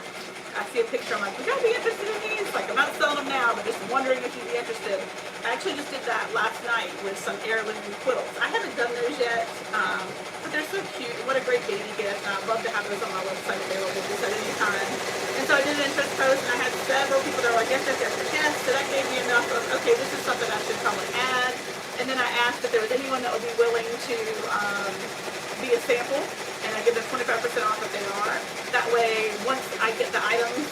I see a picture, I'm like, would y'all be interested in these? Like, I'm not selling them now, but just wondering if you'd be interested. I actually just did that last night with some heirloom quills. I haven't done those yet, but they're so cute. What a great baby gift. I'd love to have those on my website available just at any time. And so I did an interest post, and I had several people that were like, yes, yes, yes, yes, yes. So that gave me enough of, okay, this is something I should probably add. And then I asked if there was anyone that would be willing to be a sample, and I give them 25% off if they are. That way, once I get the items,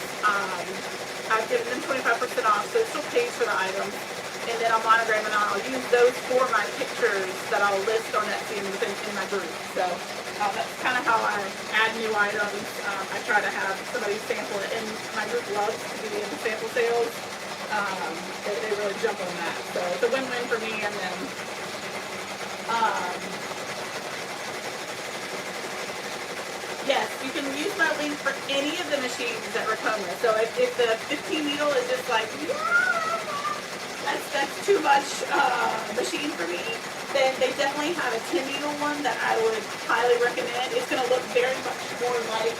I've given them 25% off, so it still pays for the items. And then I'll monogram and I'll use those for my pictures that I'll list on Etsy and in my group. So that's kind of how I add new items. I try to have somebody sample it, and my group loves to be in the sample sales. They really jump on that. So it's a win-win for me and them. Yes, you can use my link for any of the machines at Rotoma. So if the 15 needle is just like, that's too much machine for me, then they definitely have a 10 needle one that I would highly recommend. It's going to look very much more like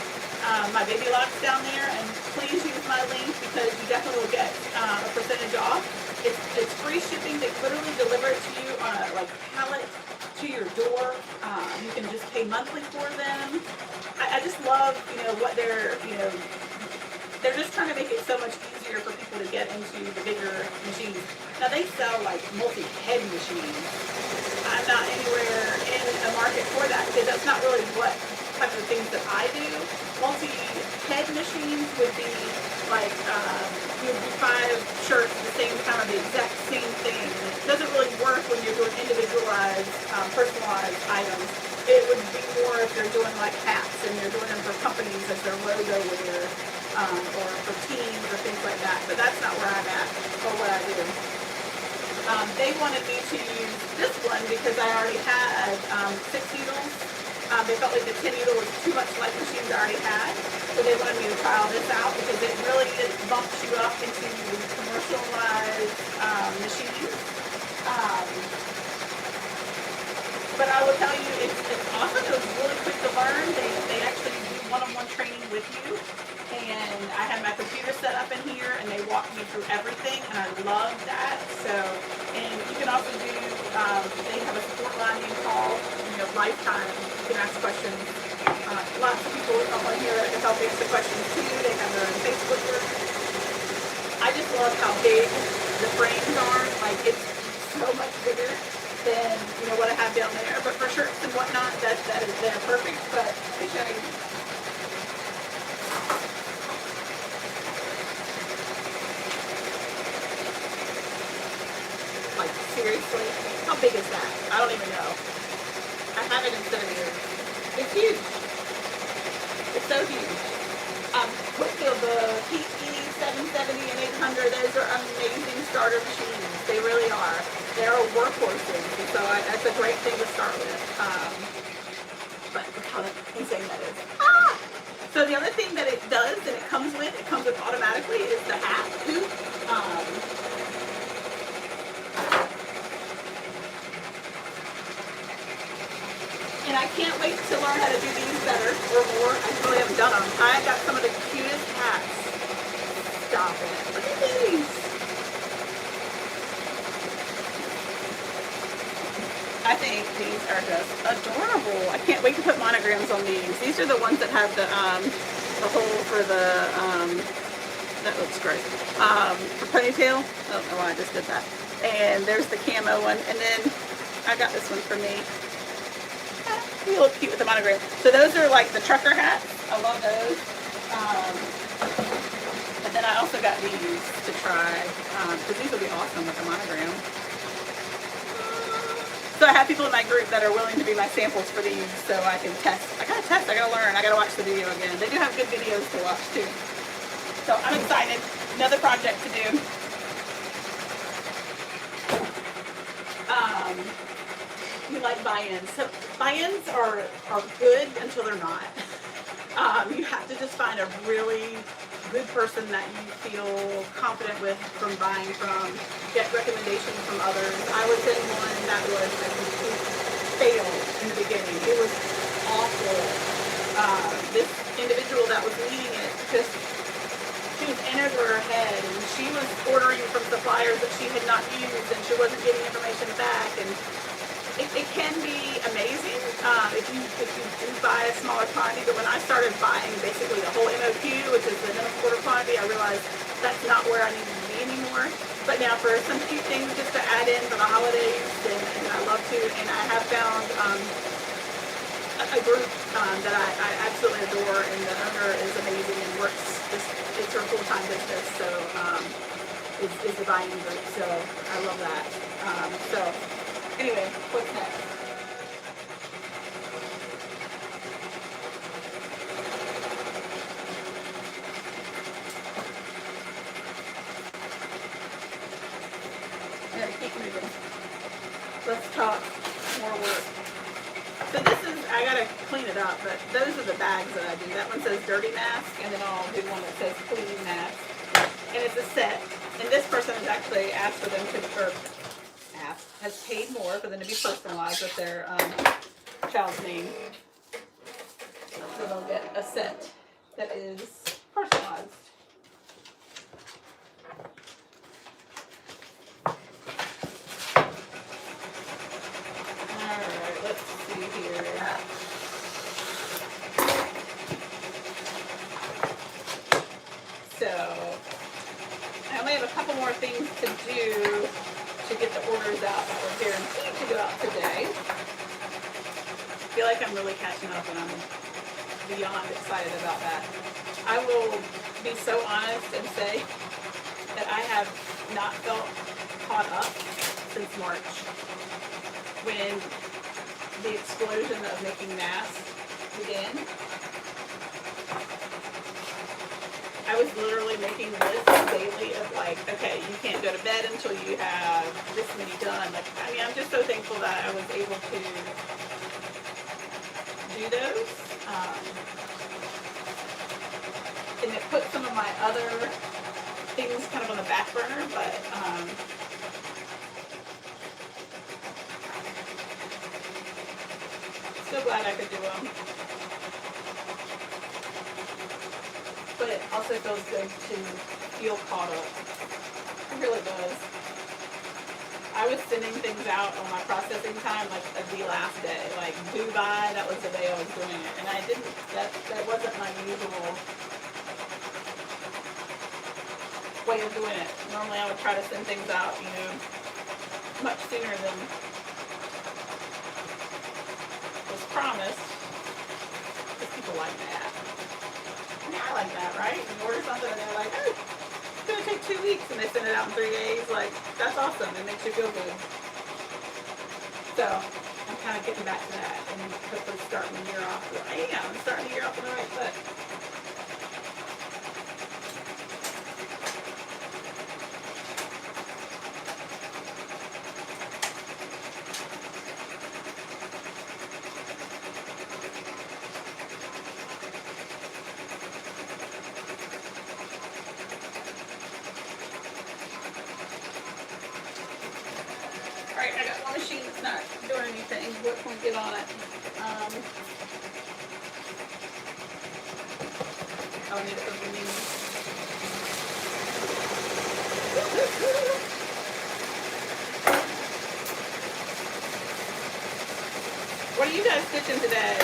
my baby locks down there, and please use my link because you definitely will get a percentage off. It's free shipping. They literally deliver it to you on a like pallet to your door. You can just pay monthly for them. I just love, what they're just trying to make it so much easier for people to get into the bigger machines. Now they sell like multi-head machines. I'm not anywhere in a market for that because that's not really what type of things that I do. Multi-head machines would be like you would do 5 shirts the same time of the exact same thing. It doesn't really work when you're doing individualized, personalized items. It would be more if you're doing like hats and you're doing them for companies as their logo wear, or for teams or things like that. But that's not where I'm at or what I do. They wanted me to use this one because I already had 6 needles. They felt like the 10 needle was too much like machines I already had. So they wanted me to trial this out because it really bumps you up into commercialized machines. But I will tell you, it's awesome. It was really quick to learn. They actually do one-on-one training with you. And I have my computer set up in here, and they walk me through everything, and I love that. So, and you can also do, they have a support line you can call, lifetime. You can ask questions. Lots of people on here that can help answer questions too. They have their own Facebook group. I just love how big the frames are. Like, it's so much bigger than, what I have down there. But for shirts and whatnot, they're perfect. But let me show you. Like, seriously? How big is that? I don't even know. I have it in centimeters. It's huge. It's so huge. Whitfield, the PE 770 and 800, those are amazing starter machines. They really are. They're workhorses, and so that's a great thing to start with. But look how insane that is. Ah! So the other thing that it does, and it comes with automatically, is the hat hoop. And I can't wait to learn how to do these better or more. I really haven't done them. I got some of the cutest hats. Stop it. Look at these. I think these are just adorable. I can't wait to put monograms on these. These are the ones that have the hole for the, that looks great. For ponytail. I don't know why I just did that. And there's the camo one. And then I got this one for me. You look cute with the monogram. So those are like the trucker hats. I love those. And then I also got these to try because these will be awesome with the monogram. So I have people in my group that are willing to be my samples for these so I can test. I gotta test, I gotta learn, I gotta watch the video again. They do have good videos to watch too. So I'm excited. Another project to do. You like buy-ins. So buy-ins are good until they're not. You have to just find a really good person that you feel confident with from buying from, get recommendations from others. I was in one that was a complete fail in the beginning. It was awful. This individual that was leading it, just she was in over her head, and she was ordering from suppliers that she had not used, and she wasn't getting information back. And it can be amazing if you do buy a smaller quantity, but when I started buying basically the whole MOQ, which is the minimum order quantity, I realized that's not where I need to be anymore. But now for some cute things just to add in for the holidays, and I love to, and I have found a group that I absolutely adore, and the owner is amazing and works, it's her full-time business, so is the buying group, so I love that. So anyway, what's next? I gotta keep moving. Let's talk more work. So this is, I gotta clean it up, but those are the bags that I do. That one says dirty mask, and then I'll do one that says clean mask. And it's a set. And this person has actually asked for them to, has paid more for them to be personalized with their child's name. So they'll get a set that is personalized. couple more things to do to get the orders out that were guaranteed to go out today. I feel like I'm really catching up and I'm beyond excited about that. I will be so honest and say that I have not felt caught up since March, when the explosion of making masks began. I was literally making lists daily of like, okay, you can't go to bed until you have this many done. Like, I mean, I'm just so thankful that I was able to do those. And it put some of my other things kind of on the back burner, but so glad I could do them. But it also feels good to feel caught up. It really does. I was sending things out on my processing time like the last day, like due by, that was the day I was doing it. And I didn't, that wasn't my usual way of doing it. Normally I would try to send things out, you know, much sooner than was promised. Because people like that. I mean, I like that, right? You order something and they're like, oh, it's gonna take 2 weeks, and they send it out in 3 days. Like, that's awesome. It makes you feel good. So I'm kind of getting back to that and hopefully starting the year off. I'm starting the year off on the right foot. Alright, I got one machine that's not doing anything. What can we get on it? I need it for me. What are you guys stitching today?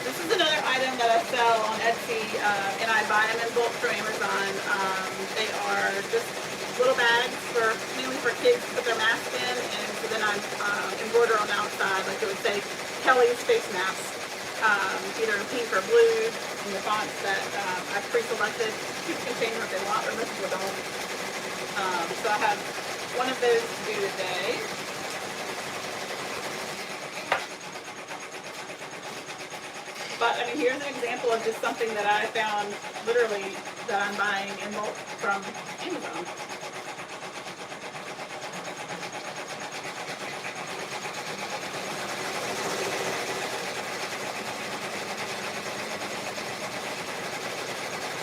This is another item that I sell on Etsy, and I buy them in bulk from Amazon. They are just little bags mainly for kids to put their mask in, and so then I embroider on the outside, like it would say Kelly's face mask, either in pink or blue, in the fonts that I've pre-selected. People can change what they want, but most people don't. So I have one of those to do today. But I mean, here's an example of just something that I found literally that I'm buying in bulk from Amazon.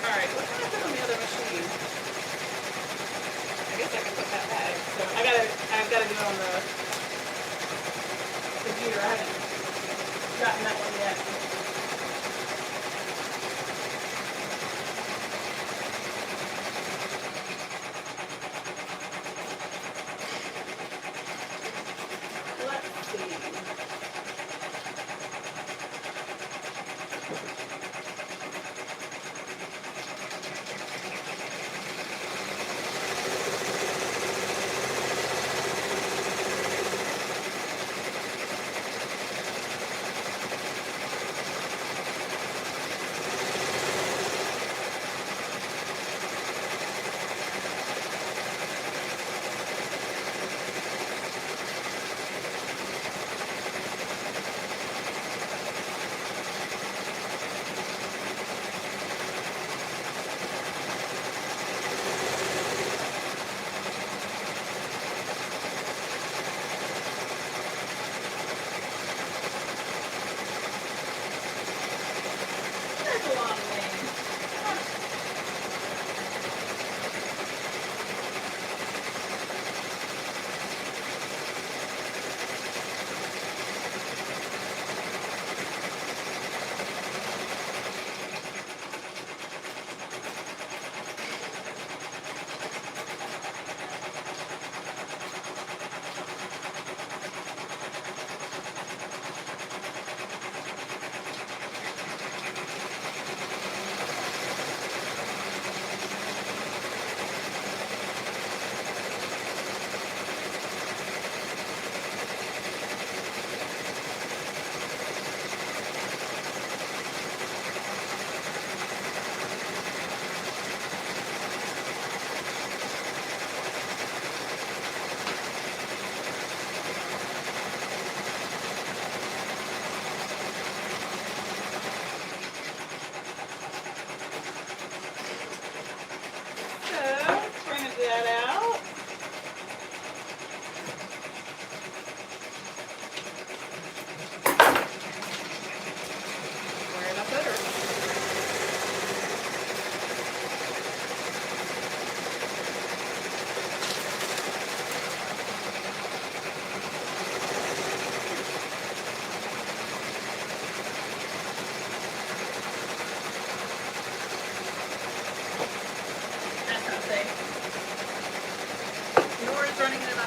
Alright, what can I put on the other machine? I guess I can put that bag. So I've gotta do it on the computer. I haven't gotten that one yet.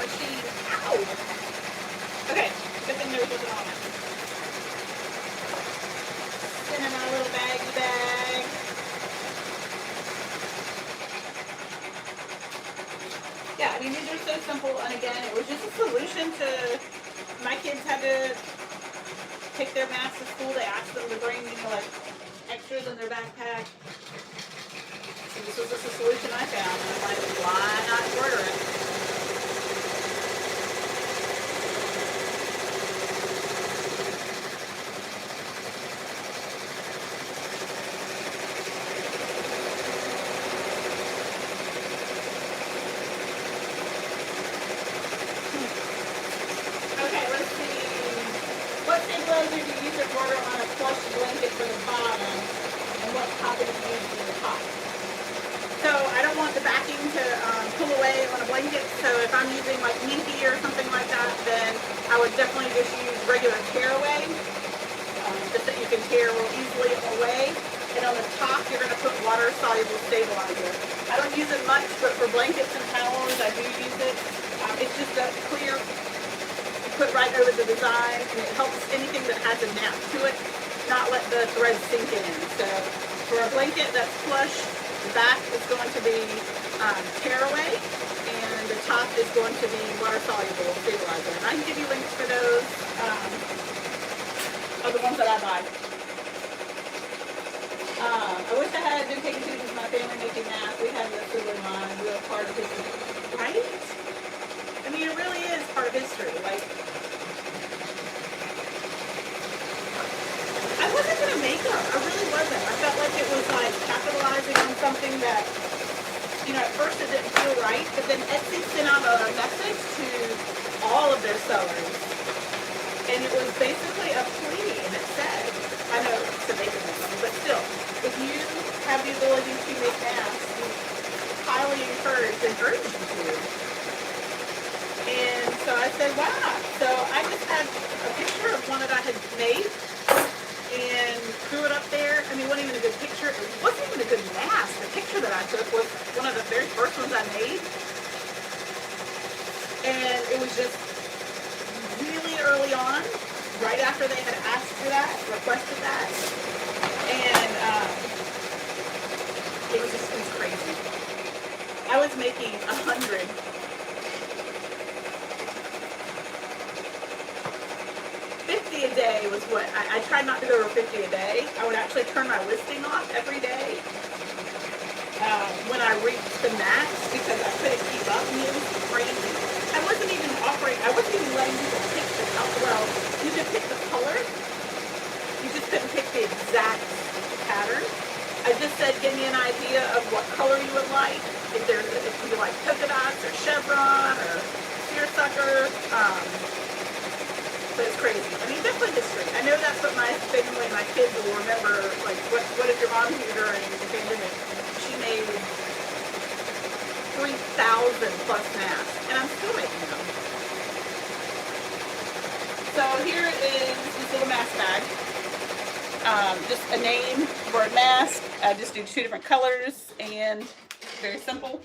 machine. Ow! Okay, good thing there wasn't on it. Send in my little baggy bag. Yeah, I mean, these are so simple, and again, it was just a solution to, my kids had to take their masks to school. They asked them to bring, like extras in their backpack. So this was just a solution I found, and I'm like, why not order it? Okay, let's see. What stabilizer do you use to border on a plush blanket for the bottom, and what topping do you use for the top? So I don't want the backing to pull away on a blanket, so if I'm using like minky or something like that, then I would definitely just use regular tearaway, just that you can tear real easily away. And on the top, you're going to put water-soluble stabilizer. I don't use it much, but for blankets and towels, I do use it. It's just a clear, you put right over the design, and it helps anything that has a nap to it not let the thread sink in. So for a blanket that's plush, the back is going to be tearaway, and the top is going to be water-soluble stabilizer. And I can give you links for those, are the ones that I buy. I wish I had been taking pictures of my family making masks. We had the assembly line. We were part of history, right? I mean, it really is part of history. Like, I wasn't gonna make them. I really wasn't. I felt like it was like capitalizing on something that, at first it didn't feel right, but then Etsy sent out a message to all of their sellers, and it was basically a plea, and it said, I know it's a make them, but still, if you have the ability to make masks, we highly encourage and urge you to. And so I said, why not? So I just had a picture of one that I had made and threw it up there. I mean, it wasn't even a good picture. It wasn't even a good mask. The picture that I took was one of the very first ones I made. And it was just really early on, right after they had asked for that, requested that. And it was crazy. I was making 100. 50 a day was what, I tried not to go over 50 a day. I would actually turn my listing off every day when I reached the max because I couldn't keep up. I mean, it was crazy. I wasn't even letting people pick the color. Well, you could pick the color. You just couldn't pick the exact pattern. I just said, give me an idea of what color you would like. If you like polka dots or chevron or seersucker. But it's crazy. I mean, definitely history. I know that's what my family, my kids will remember. Like, what if your mom here during the pandemic? She made 3,000 plus masks, and I'm still making them. So here is this little mask bag. Just a name for a mask. I just do 2 different colors, and very simple.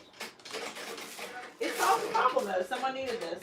It solved the problem though. Someone needed this.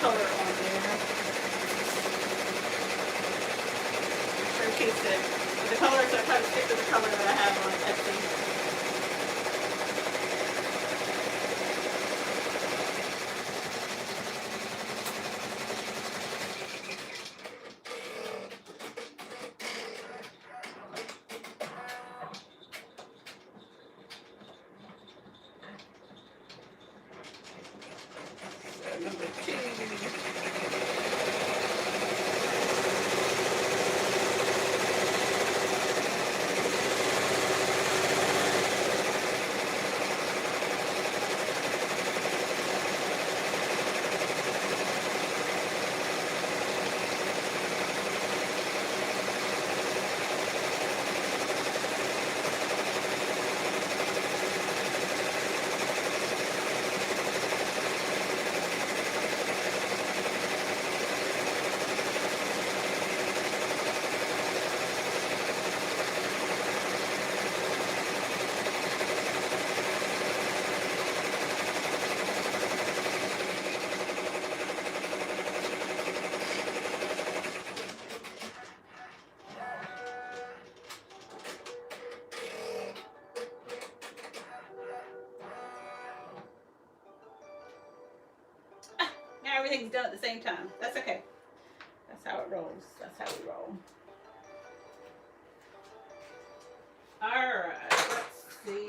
Color on there. Showcase it. The colors, I try to stick to the color that I have on Etsy. everything's done at the same time. That's okay. That's how it rolls. That's how we roll. Alright, let's see.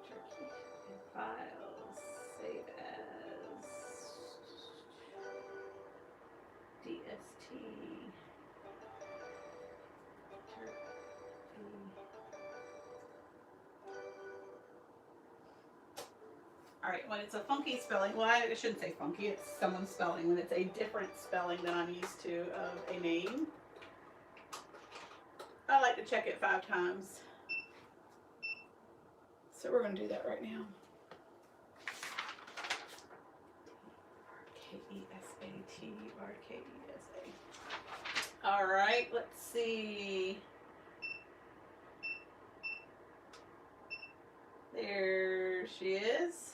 Turkey and files. Save as DST. Turkey. Alright, when it's a funky spelling, well, I shouldn't say funky, it's someone's spelling. When it's a different spelling than I'm used to of a name, I like to check it 5 times. So we're going to do that right now. R-K-E-S-A-T, R-K-E-S-A. All right, let's see. There she is.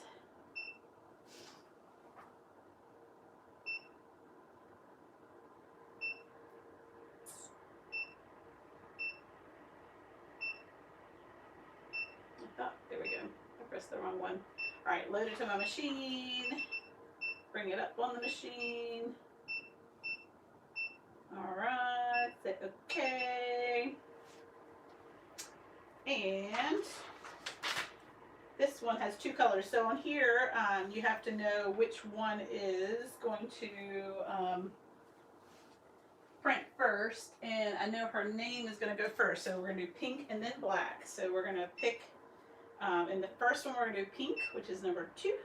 There we go. I pressed the wrong one. All right, load it to my machine. Bring it up on the machine. All right, say okay. And this one has 2 colors. So on here, you have to know which one is going to print first. And I know her name is going to go first. So we're going to do pink and then black. So we're going to pick. In the first one, we're going to do pink, which is number 2.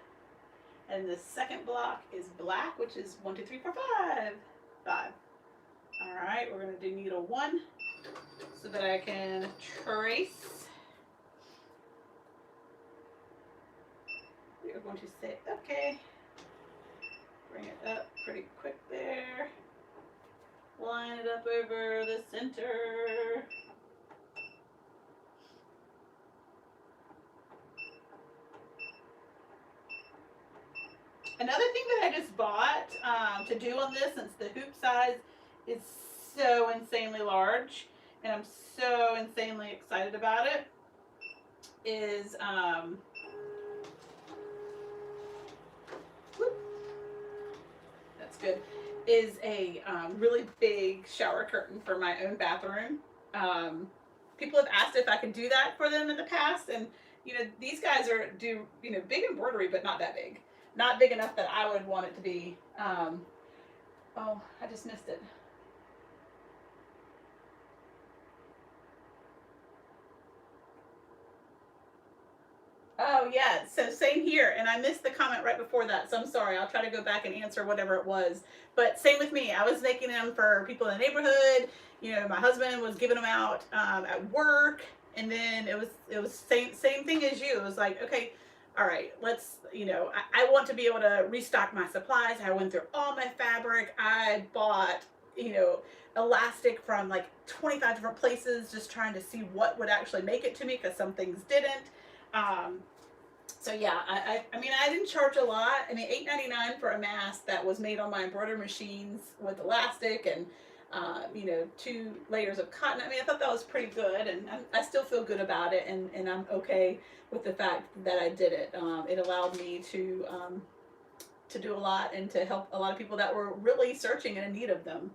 And the second block is black, which is 1, 2, 3, 4, 5. 5. All right, we're going to do needle 1 so that I can trace. We are going to say, okay. Bring it up pretty quick there. Line it up over the center. Another thing that I just bought to do on this, since the hoop size is so insanely large, and I'm so insanely excited about it, is that's good. Is a really big shower curtain for my own bathroom. People have asked if I could do that for them in the past, and these guys do big embroidery, but not that big. Not big enough that I would want it to be. Oh, I just missed it. Oh, yeah. So same here. And I missed the comment right before that. So I'm sorry. I'll try to go back and answer whatever it was. But same with me. I was making them for people in the neighborhood. My husband was giving them out at work. And then it was same thing as you. It was like, okay, all right, let's, I want to be able to restock my supplies. I went through all my fabric. I bought, elastic from like 25 different places, just trying to see what would actually make it to me, because some things didn't. So yeah, I mean, I didn't charge a lot. I mean, $8.99 for a mask that was made on my embroidery machines with elastic and, 2 layers of cotton. I mean, I thought that was pretty good, and I still feel good about it, and I'm okay with the fact that I did it. It allowed me to do a lot and to help a lot of people that were really searching and in need of them.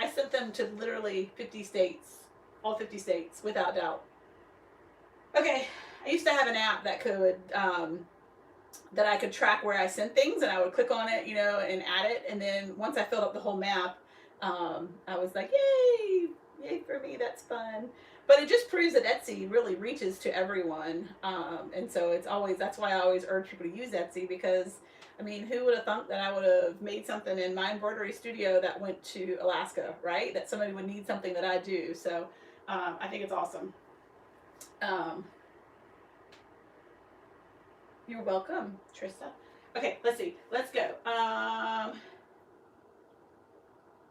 I sent them to literally 50 states, all 50 states, without doubt. Okay, I used to have an app that could that I could track where I sent things, and I would click on it, and add it, and then once I filled up the whole map, I was like, yay for me, that's fun. But it just proves that Etsy really reaches to everyone, and so that's why I always urge people to use Etsy, because I mean, who would have thought that I would have made something in my embroidery studio that went to Alaska, right? That somebody would need something that I do. So I think it's awesome. You're welcome, Trista. Okay, let's see. Let's go.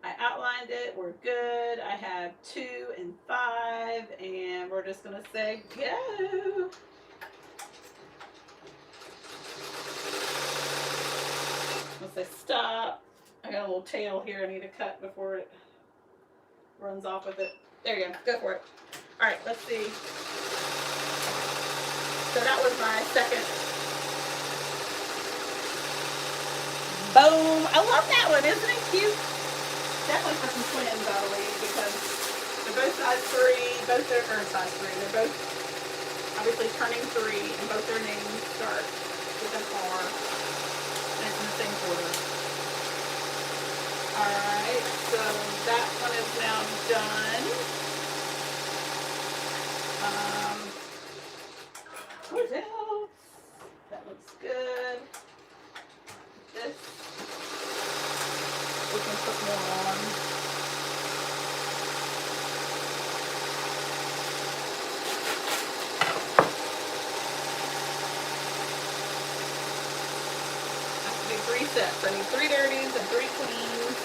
I outlined it. We're good. I have 2 and 5, and we're just gonna say go. Let's say stop. I got a little tail here I need to cut before it runs off with it. There you go. Go for it. All right, let's see. So that was my second Boom. I love that one. Isn't it cute? Definitely for some twins, I believe, because they're both size 3. Both their or size 3. They're both obviously turning 3, and both their names start with an R. And it's in the same order. Alright, so that one is now done. What else? That looks good. This we can put more on. Has to be 3 sets. I need 3 dirties and 3 cleans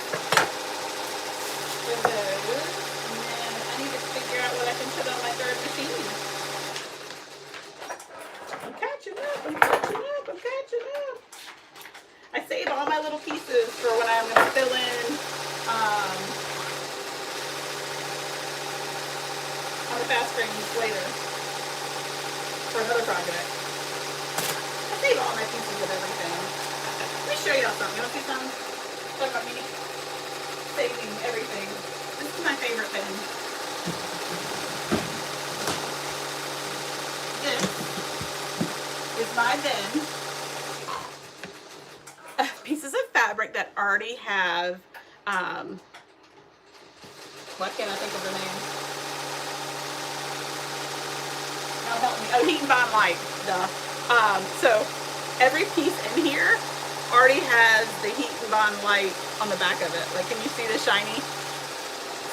for those. And then I need to figure out what I can put on my 3rd machine. I'm catching up. I'm catching up. I'm catching up. I save all my little pieces for when I'm going to fill in on the fast frames later for another project. I save all my pieces of everything. Let me show y'all something. You want to see something? Talk about me saving everything. This is my favorite pen. This is my bin. Pieces of fabric that already have, why can't I think of the name? No, help me. Oh, Heat and Bond Light. Duh. So every piece in here already has the Heat and Bond Light on the back of it. Like, can you see the shiny?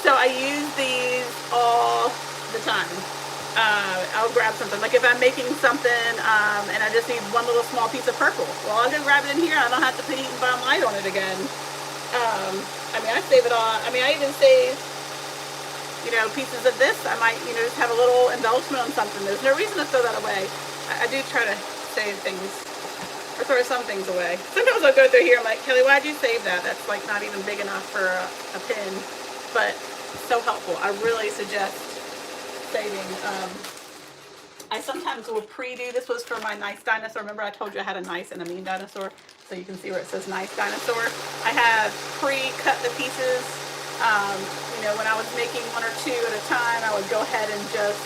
So I use these all the time. I'll grab something. Like if I'm making something and I just need one little small piece of purple, well, I'll go grab it in here. I don't have to put Heat and Bond Light on it again. I mean, I save it all. I mean, I even save, you know, pieces of this. I might, you know, just have a little embellishment on something. There's no reason to throw that away. I do try to save things or throw some things away. Sometimes I'll go through here. I'm like, Kelly, why'd you save that? That's like not even big enough for a pin, but so helpful. I really suggest saving. I sometimes will pre-do. This was for my nice dinosaur. Remember I told you I had a nice and a mean dinosaur? So you can see where it says nice dinosaur. I have pre-cut the pieces. You know, when I was making 1 or 2 at a time, I would go ahead and just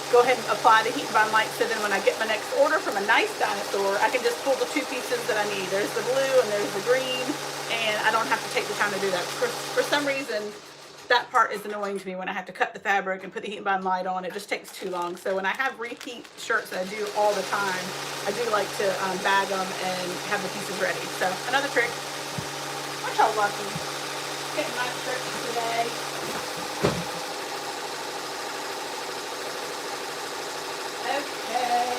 go ahead and apply the Heat and Bond Light. So then when I get my next order from a nice dinosaur, I can just pull the 2 pieces that I need. There's the blue and there's the green, and I don't have to take the time to do that. For some reason, that part is annoying to me when I have to cut the fabric and put the Heat and Bond Light on. It just takes too long. So when I have repeat shirts that I do all the time, I do like to bag them and have the pieces ready. So another trick. Aren't y'all lucky? Getting my tricks today. Okay.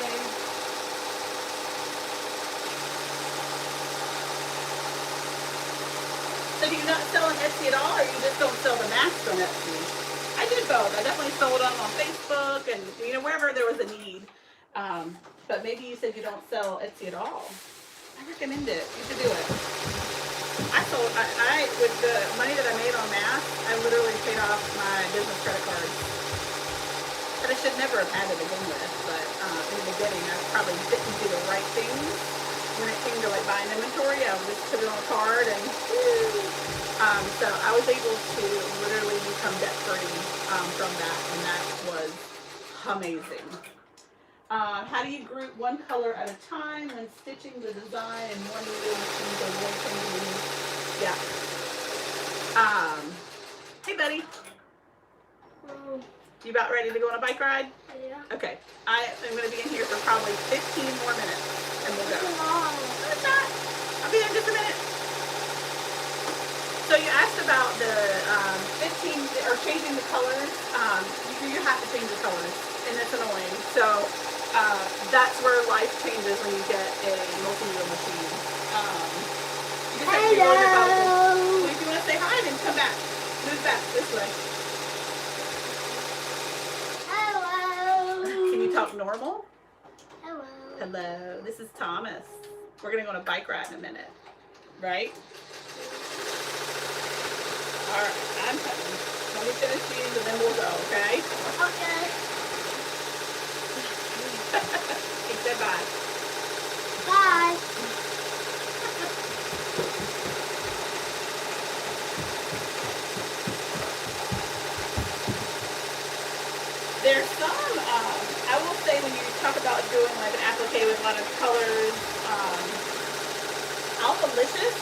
So do you not sell on Etsy at all, or you just don't sell the masks on Etsy? I did both. I definitely sold them on Facebook and, you know, wherever there was a need. But maybe you said you don't sell Etsy at all. I recommend it. You should do it. I sold, with the money that I made on masks, I literally paid off my business credit cards. But I should never have had it to begin with. But in the beginning, I probably didn't do the right things. When it came to like buying inventory, I would just put it on a card and so I was able to literally become debt free from that, and that was amazing. How do you group one color at a time when stitching the design in one needle machine to avoid changing? Yeah. Hey buddy. You about ready to go on a bike ride? Yeah. Okay. I am going to be in here for probably 15 more minutes, and we'll go. No, it's not. I'll be there in just a minute. So you asked about the 15 or changing the colors. You have to change the colors, and it's annoying. So that's where life changes when you get a multi-needle machine. You just have to be more methodical. Well, if you want to say hi, then come back. Move back this way. Hello. Can you talk normal? Hello. Hello. This is Thomas. We're gonna go on a bike ride in a minute, right? All right, I'm coming. Let me finish these and then we'll go, okay? Okay. He said bye. Bye. lot of colors. Alphalicious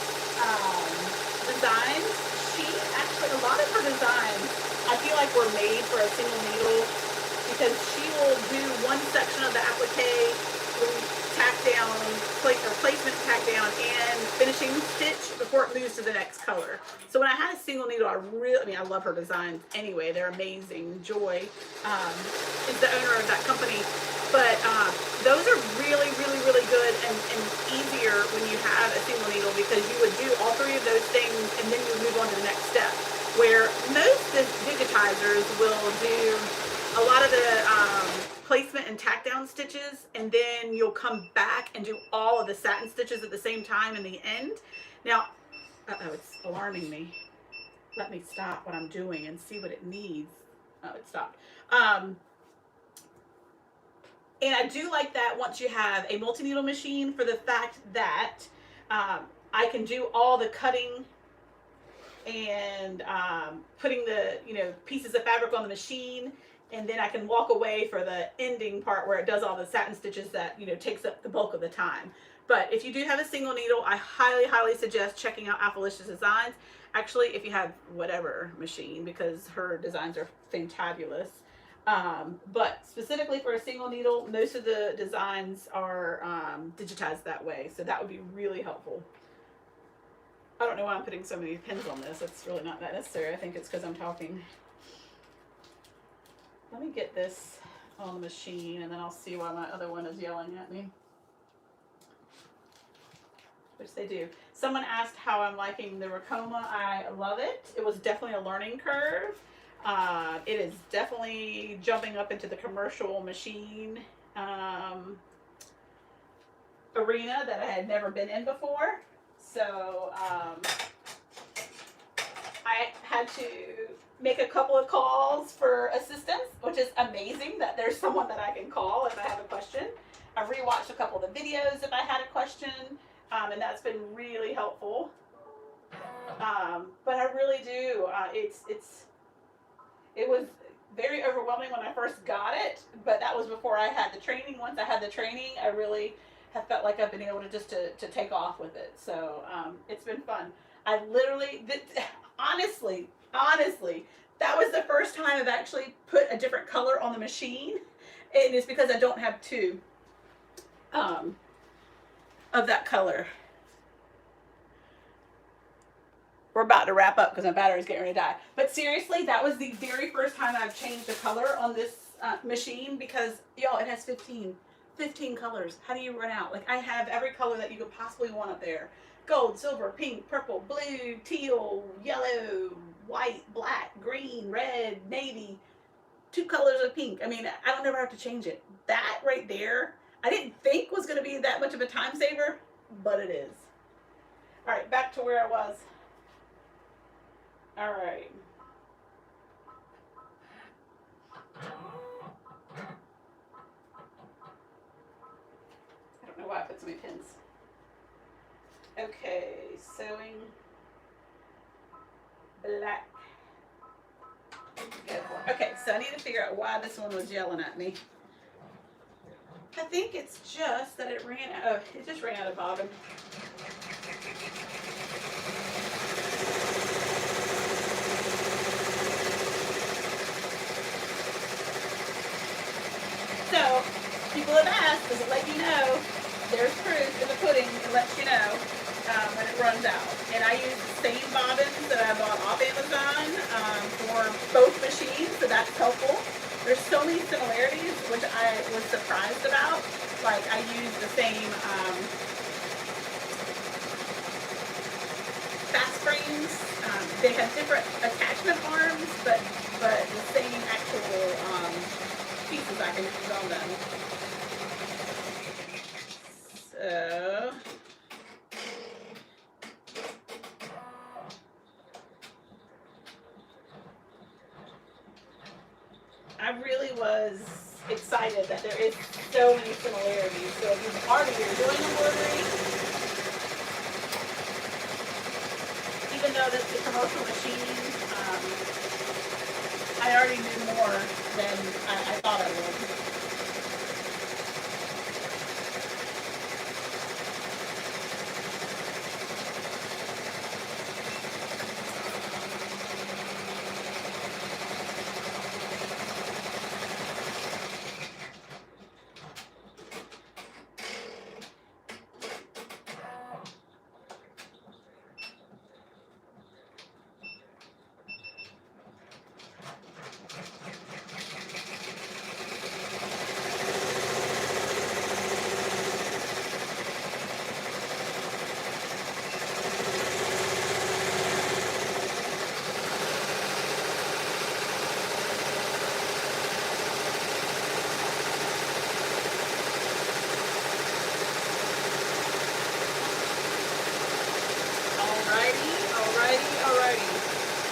designs. She actually, a lot of her designs, I feel like were made for a single needle because she will do one section of the applique, tack down, placement, tack down, and finishing stitch before it moves to the next color. So when I had a single needle, I love her designs anyway. They're amazing. Joy is the owner of that company. But those are really, really, really good and easier when you have a single needle because you would do all three of those things and then you would move on to the next step. Where most digitizers will do a lot of the placement and tack down stitches, and then you'll come back and do all of the satin stitches at the same time in the end. Now, it's alarming me. Let me stop what I'm doing and see what it needs. Oh, it stopped. And I do like that once you have a multi-needle machine for the fact that I can do all the cutting and putting the pieces of fabric on the machine, and then I can walk away for the ending part where it does all the satin stitches that takes up the bulk of the time. But if you do have a single needle, I highly suggest checking out Alphalicious Designs. Actually, if you have whatever machine, because her designs are fantabulous. But specifically for a single needle, most of the designs are digitized that way, so that would be really helpful. I don't know why I'm putting so many pins on this. It's really not that necessary. I think it's because I'm talking. Let me get this on the machine, and then I'll see why my other one is yelling at me. Which they do. Someone asked how I'm liking the Ricoma. I love it. It was definitely a learning curve. It is definitely jumping up into the commercial machine arena that I had never been in before. So I had to make a couple of calls for assistance, which is amazing that there's someone that I can call if I have a question. I rewatched a couple of the videos if I had a question, and that's been really helpful. But I really do. It was very overwhelming when I first got it, but that was before I had the training. Once I had the training, I really have felt like I've been able to just to take off with it. So it's been fun. I literally, honestly, that was the first time I've actually put a different color on the machine. And it's because I don't have two of that color. We're about to wrap up because my battery's getting ready to die. But seriously, that was the very first time I've changed the color on this machine because, y'all, it has 15 colors. How do you run out? Like, I have every color that you could possibly want up there. Gold, silver, pink, purple, blue, teal, yellow, white, black, green, red, navy. 2 colors of pink. I mean, I don't ever have to change it. That right there, I didn't think was going to be that much of a time saver, but it is. All right, back to where I was. All right. I don't know why I put so many pins. Okay, sewing black. Okay, so I need to figure out why this one was yelling at me. I think it's just that it just ran out of bobbin. So, people have asked, does it let you know? There's proof in the pudding, it lets you know when it runs out. And I use the same bobbins that I bought off Amazon for both machines, so that's helpful. There's so many similarities, which I was surprised about. Like, I use the same fast frames. They have different attachment arms, but the same actual pieces I can use on them. So I really was excited that there is so many similarities. So if you've already been doing embroidery, even though that's the commercial machine, I already knew more than I thought I would.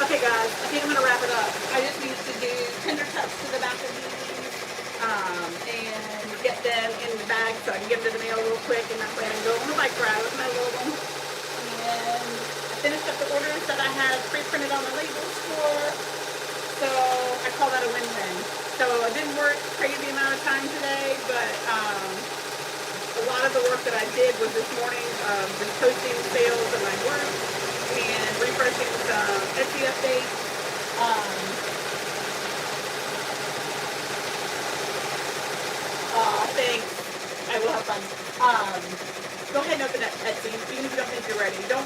Okay, guys, I think I'm gonna wrap it up. I just need to do tender touch to the back of these, and get them in the bag so I can get them to the mail real quick, and that way I can go on the bike ride with my little one. And I finished up the orders that I had pre-printed on the labels for, so I call that a win-win. So I didn't work crazy amount of time today, but a lot of the work that I did was this morning, just posting sales of my work and refreshing some Etsy updates. Thanks. I will have fun. Go ahead and open up Etsy, even if you don't think you're ready. Don't